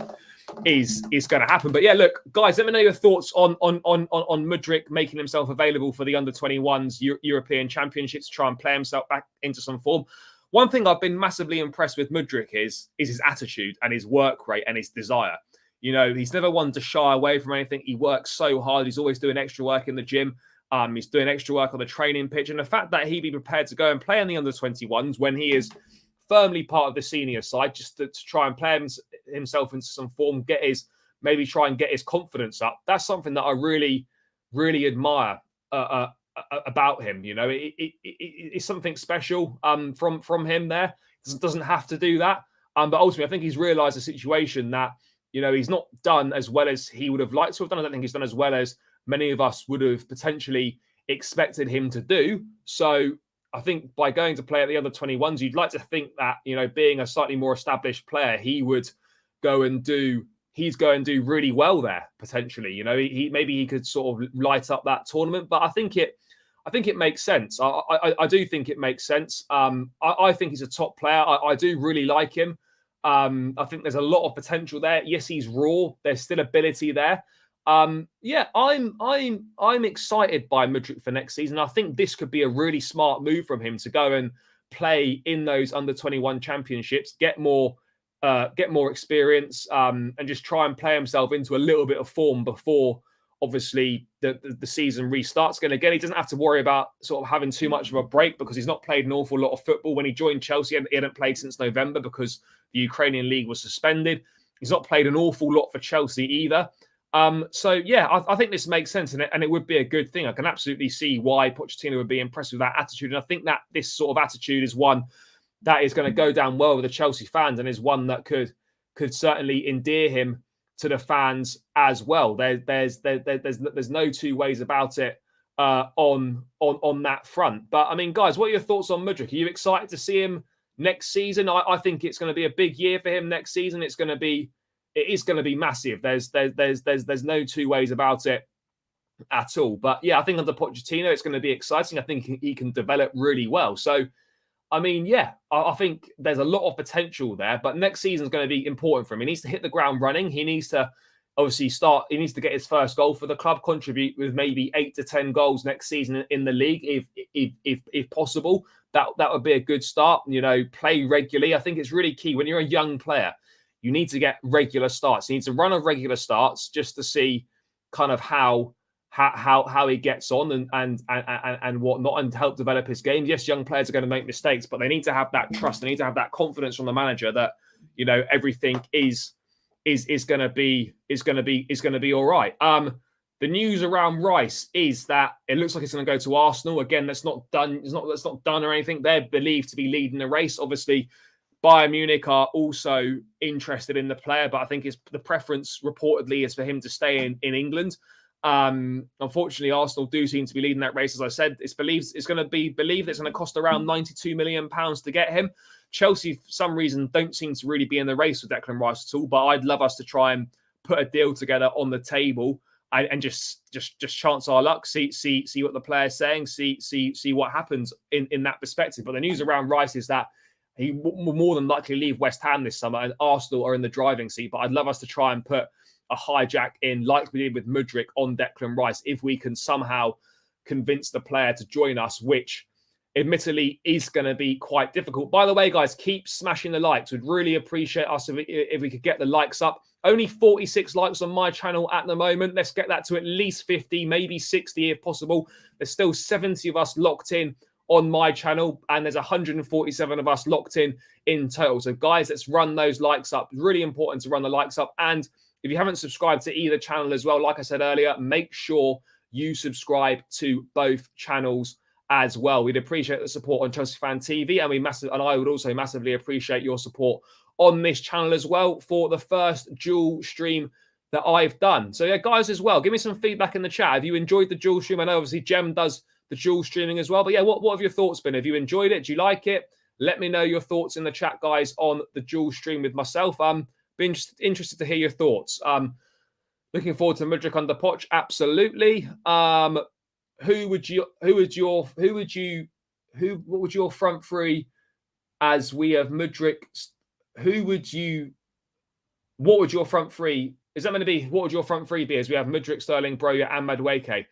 is going to happen. But yeah, look, guys, let me know your thoughts on Mudryk making himself available for the under-21s European Championships to try and play himself back into some form. One thing I've been massively impressed with Mudryk is his attitude and his work rate and his desire. You know, he's never one to shy away from anything. He works so hard. He's always doing extra work in the gym. He's doing extra work on the training pitch. And the fact that he'd be prepared to go and play in the under-21s when he is firmly part of the senior side, just to try and play himself into some form, maybe try and get his confidence up. That's something that I really, really admire about him. You know, it's something special from him there. Doesn't have to do that. But ultimately, I think he's realised the situation that, you know, he's not done as well as he would have liked to have done. I don't think he's done as well as many of us would have potentially expected him to do. So I think by going to play at the under-21s, you'd like to think that, you know, being a slightly more established player, he's going to do really well there, potentially. You know, maybe he could sort of light up that tournament. But I think it makes sense. I do think it makes sense. I think he's a top player. I do really like him. I think there's a lot of potential there. Yes, he's raw. There's still ability there. Yeah, I'm excited by Mudryk for next season. I think this could be a really smart move from him to go and play in those under-21 championships, get more experience, and just try and play himself into a little bit of form before, obviously, the season restarts again. Again, he doesn't have to worry about sort of having too much of a break because he's not played an awful lot of football. When he joined Chelsea, he hadn't played since November because the Ukrainian league was suspended. He's not played an awful lot for Chelsea either. So, yeah, I think this makes sense, and it would be a good thing. I can absolutely see why Pochettino would be impressed with that attitude. And I think that this sort of attitude is one that is going to go down well with the Chelsea fans and is one that could certainly endear him to the fans as well. There's no two ways about it on that front. But, I mean, guys, what are your thoughts on Mudryk? Are you excited to see him next season? I think it's going to be a big year for him next season. It is going to be massive. There's no two ways about it at all. But yeah, I think under Pochettino, it's going to be exciting. I think he can develop really well. So I mean, yeah, I think there's a lot of potential there, but next season is going to be important for him. He needs to hit the ground running. He needs to obviously start. He needs to get his first goal for the club, contribute with maybe 8 to 10 goals next season in the league, if possible. That would be a good start. You know, play regularly. I think it's really key when you're a young player. You need to get regular starts. You need to run a regular starts just to see kind of how he gets on and whatnot, and help develop his game. Yes, young players are going to make mistakes, but they need to have that trust. They need to have that confidence from the manager that, you know, everything is going to be all right. The news around Rice is that it looks like it's going to go to Arsenal again. That's not done. That's not done or anything. They're believed to be leading the race. Obviously, Bayern Munich are also interested in the player, but I think the preference reportedly is for him to stay in England. Unfortunately, Arsenal do seem to be leading that race. As I said, it's believed it's going to cost around £92 million to get him. Chelsea, for some reason, don't seem to really be in the race with Declan Rice at all. But I'd love us to try and put a deal together on the table and just chance our luck, see what the player's saying, see what happens in that perspective. But the news around Rice is that he will more than likely leave West Ham this summer, and Arsenal are in the driving seat. But I'd love us to try and put a hijack in, like we did with Mudryk, on Declan Rice, if we can somehow convince the player to join us, which admittedly is going to be quite difficult. By the way, guys, keep smashing the likes. We'd really appreciate us if we could get the likes up. Only 46 likes on my channel at the moment. Let's get that to at least 50, maybe 60 if possible. There's still 70 of us locked in on my channel, and there's 147 of us locked in total. So guys, let's run those likes up. Really important to run the likes up. And if you haven't subscribed to either channel as well, like I said earlier, make sure you subscribe to both channels as well. We'd appreciate the support on Chelsea Fan TV, and I would also massively appreciate your support on this channel as well for the first dual stream that I've done. So yeah, guys, as well, give me some feedback in the chat. Have you enjoyed the dual stream? I know obviously Jem does the dual streaming as well, but yeah, what have your thoughts been? Have you enjoyed it? Do you like it? Let me know your thoughts in the chat, guys, on the dual stream with myself. Been interested to hear your thoughts. Looking forward to Mudryk under Poch. Absolutely. What would your front three as we have Mudryk? What would your front three? Is that going to be? What would your front three be as we have Mudryk, Sterling, Broja, and Madueke?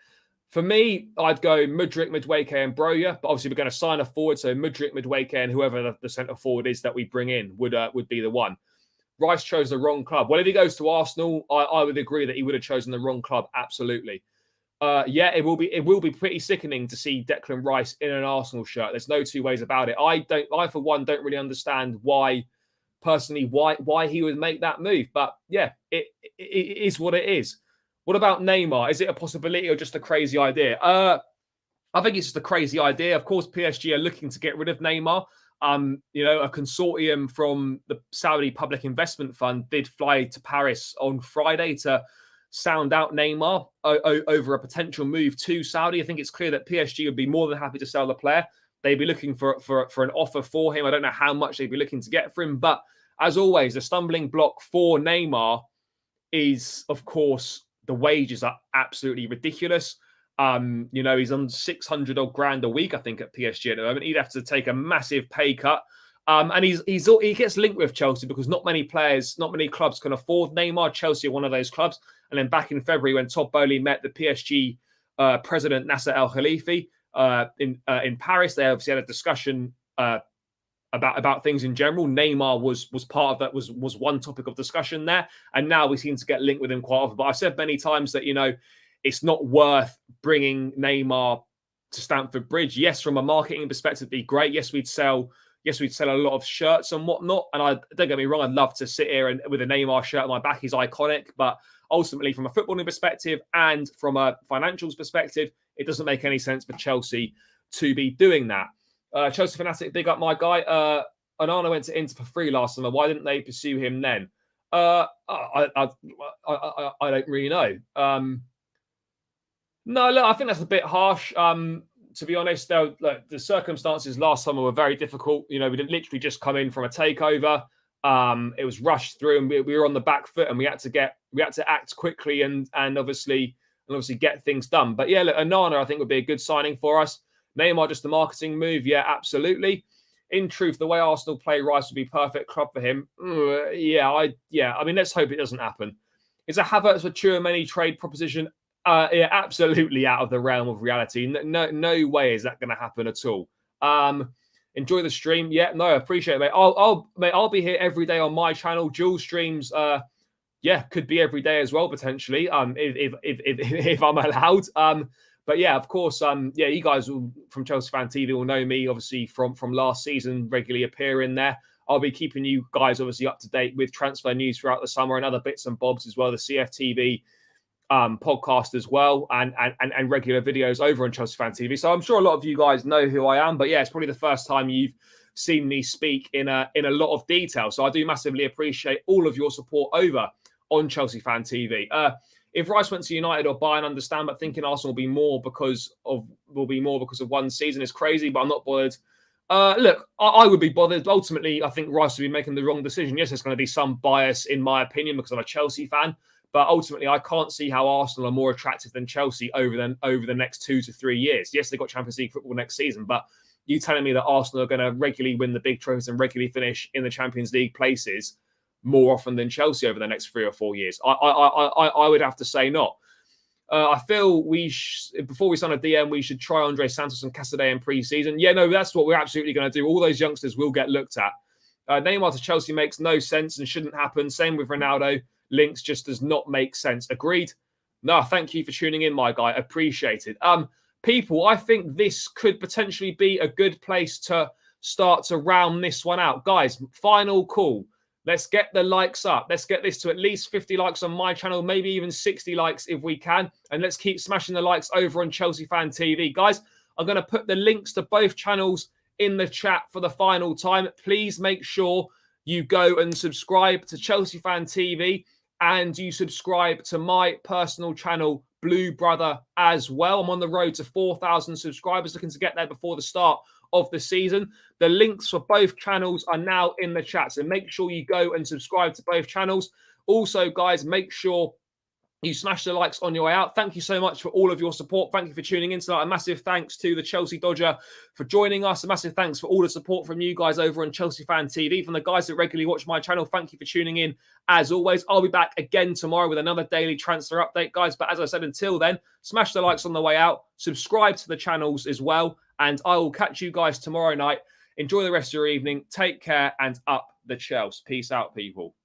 For me, I'd go Mudryk, Madueke, and Broja. But obviously, we're going to sign a forward, so Mudryk, Madueke, and whoever the centre forward is that we bring in would be the one. Rice chose the wrong club. Well, if he goes to Arsenal, I would agree that he would have chosen the wrong club. Absolutely. Yeah, it will be pretty sickening to see Declan Rice in an Arsenal shirt. There's no two ways about it. I for one don't really understand why he would make that move. But yeah, it is what it is. What about Neymar? Is it a possibility or just a crazy idea? I think it's just a crazy idea. Of course, PSG are looking to get rid of Neymar. You know, a consortium from the Saudi Public Investment Fund did fly to Paris on Friday to sound out Neymar over a potential move to Saudi. I think it's clear that PSG would be more than happy to sell the player. They'd be looking for an offer for him. I don't know how much they'd be looking to get for him. But as always, the stumbling block for Neymar is, of course, the wages are absolutely ridiculous. You know, he's on 600 odd grand a week, I think, at PSG at the moment. He'd have to take a massive pay cut. And he gets linked with Chelsea because not many clubs can afford Neymar. Chelsea are one of those clubs. And then back in February, when Todd Boehly met the PSG president Nasser El Khalifi in Paris, they obviously had a discussion about things in general. Neymar was part of that, was one topic of discussion there. And now we seem to get linked with him quite often. But I've said many times that, you know, it's not worth bringing Neymar to Stamford Bridge. Yes, from a marketing perspective, it'd be great. Yes, we'd sell a lot of shirts and whatnot. And don't get me wrong, I'd love to sit here and with a Neymar shirt on my back. He's iconic. But ultimately, from a footballing perspective and from a financials perspective, it doesn't make any sense for Chelsea to be doing that. Chelsea fanatic, big up my guy. Onana went to Inter for free last summer. Why didn't they pursue him then? I don't really know. No, look, I think that's a bit harsh. To be honest, though, look, the circumstances last summer were very difficult. You know, we didn't literally just come in from a takeover. It was rushed through, and we were on the back foot, and we had to act quickly and obviously get things done. But yeah, look, Onana, I think, would be a good signing for us. Neymar, just a marketing move. Yeah, absolutely. in truth, the way Arsenal play, Rice would be perfect club for him. I mean, let's hope it doesn't happen. Is a Havertz for Tchouaméni trade proposition? Absolutely out of the realm of reality. No way is that going to happen at all. Enjoy the stream. Yeah, no, appreciate it, mate. I'll be here every day on my channel. Dual streams, could be every day as well, potentially. If I'm allowed. But yeah, of course, you guys from Chelsea Fan TV will know me, obviously, from last season, regularly appearing there. I'll be keeping you guys, obviously, up to date with transfer news throughout the summer and other bits and bobs as well. The CFTV podcast as well, and regular videos over on Chelsea Fan TV. So I'm sure a lot of you guys know who I am, but yeah, it's probably the first time you've seen me speak in a lot of detail. So I do massively appreciate all of your support over on Chelsea Fan TV. If Rice went to United or Bayern, understand, but thinking Arsenal will be more because of one season is crazy, but I'm not bothered. Look, I would be bothered. Ultimately, I think Rice would be making the wrong decision. Yes, there's going to be some bias in my opinion because I'm a Chelsea fan, but ultimately, I can't see how Arsenal are more attractive than Chelsea over the next 2 to 3 years. Yes, they've got Champions League football next season, but you telling me that Arsenal are going to regularly win the big trophies and regularly finish in the Champions League places more often than Chelsea over the next 3 or 4 years? I would have to say not. I feel before we sign a DM, we should try Andre Santos and Caicedo in pre-season. Yeah, no, that's what we're absolutely going to do. All those youngsters will get looked at. Neymar to Chelsea makes no sense and shouldn't happen. Same with Ronaldo. Links just does not make sense. Agreed? No, thank you for tuning in, my guy. Appreciate it. People, I think this could potentially be a good place to start to round this one out. Guys, final call. Let's get the likes up. Let's get this to at least 50 likes on my channel, maybe even 60 likes if we can. And let's keep smashing the likes over on Chelsea Fan TV. Guys, I'm going to put the links to both channels in the chat for the final time. Please make sure you go and subscribe to Chelsea Fan TV and you subscribe to my personal channel, Blue Brother, as well. I'm on the road to 4,000 subscribers, looking to get there before the start of the season. The links for both channels are now in the chat, so make sure you go and subscribe to both channels. Also, guys, make sure you smash the likes on your way out. Thank you so much for all of your support. Thank you for tuning in tonight. A massive thanks to the Chelsea Dodger for joining us. A massive thanks for all the support from you guys over on Chelsea Fan TV. From the guys that regularly watch my channel, thank you for tuning in. As always, I'll be back again tomorrow with another daily transfer update, guys. But as I said, until then, smash the likes on the way out. Subscribe to the channels as well. And I will catch you guys tomorrow night. Enjoy the rest of your evening. Take care and up the Chelsea. Peace out, people.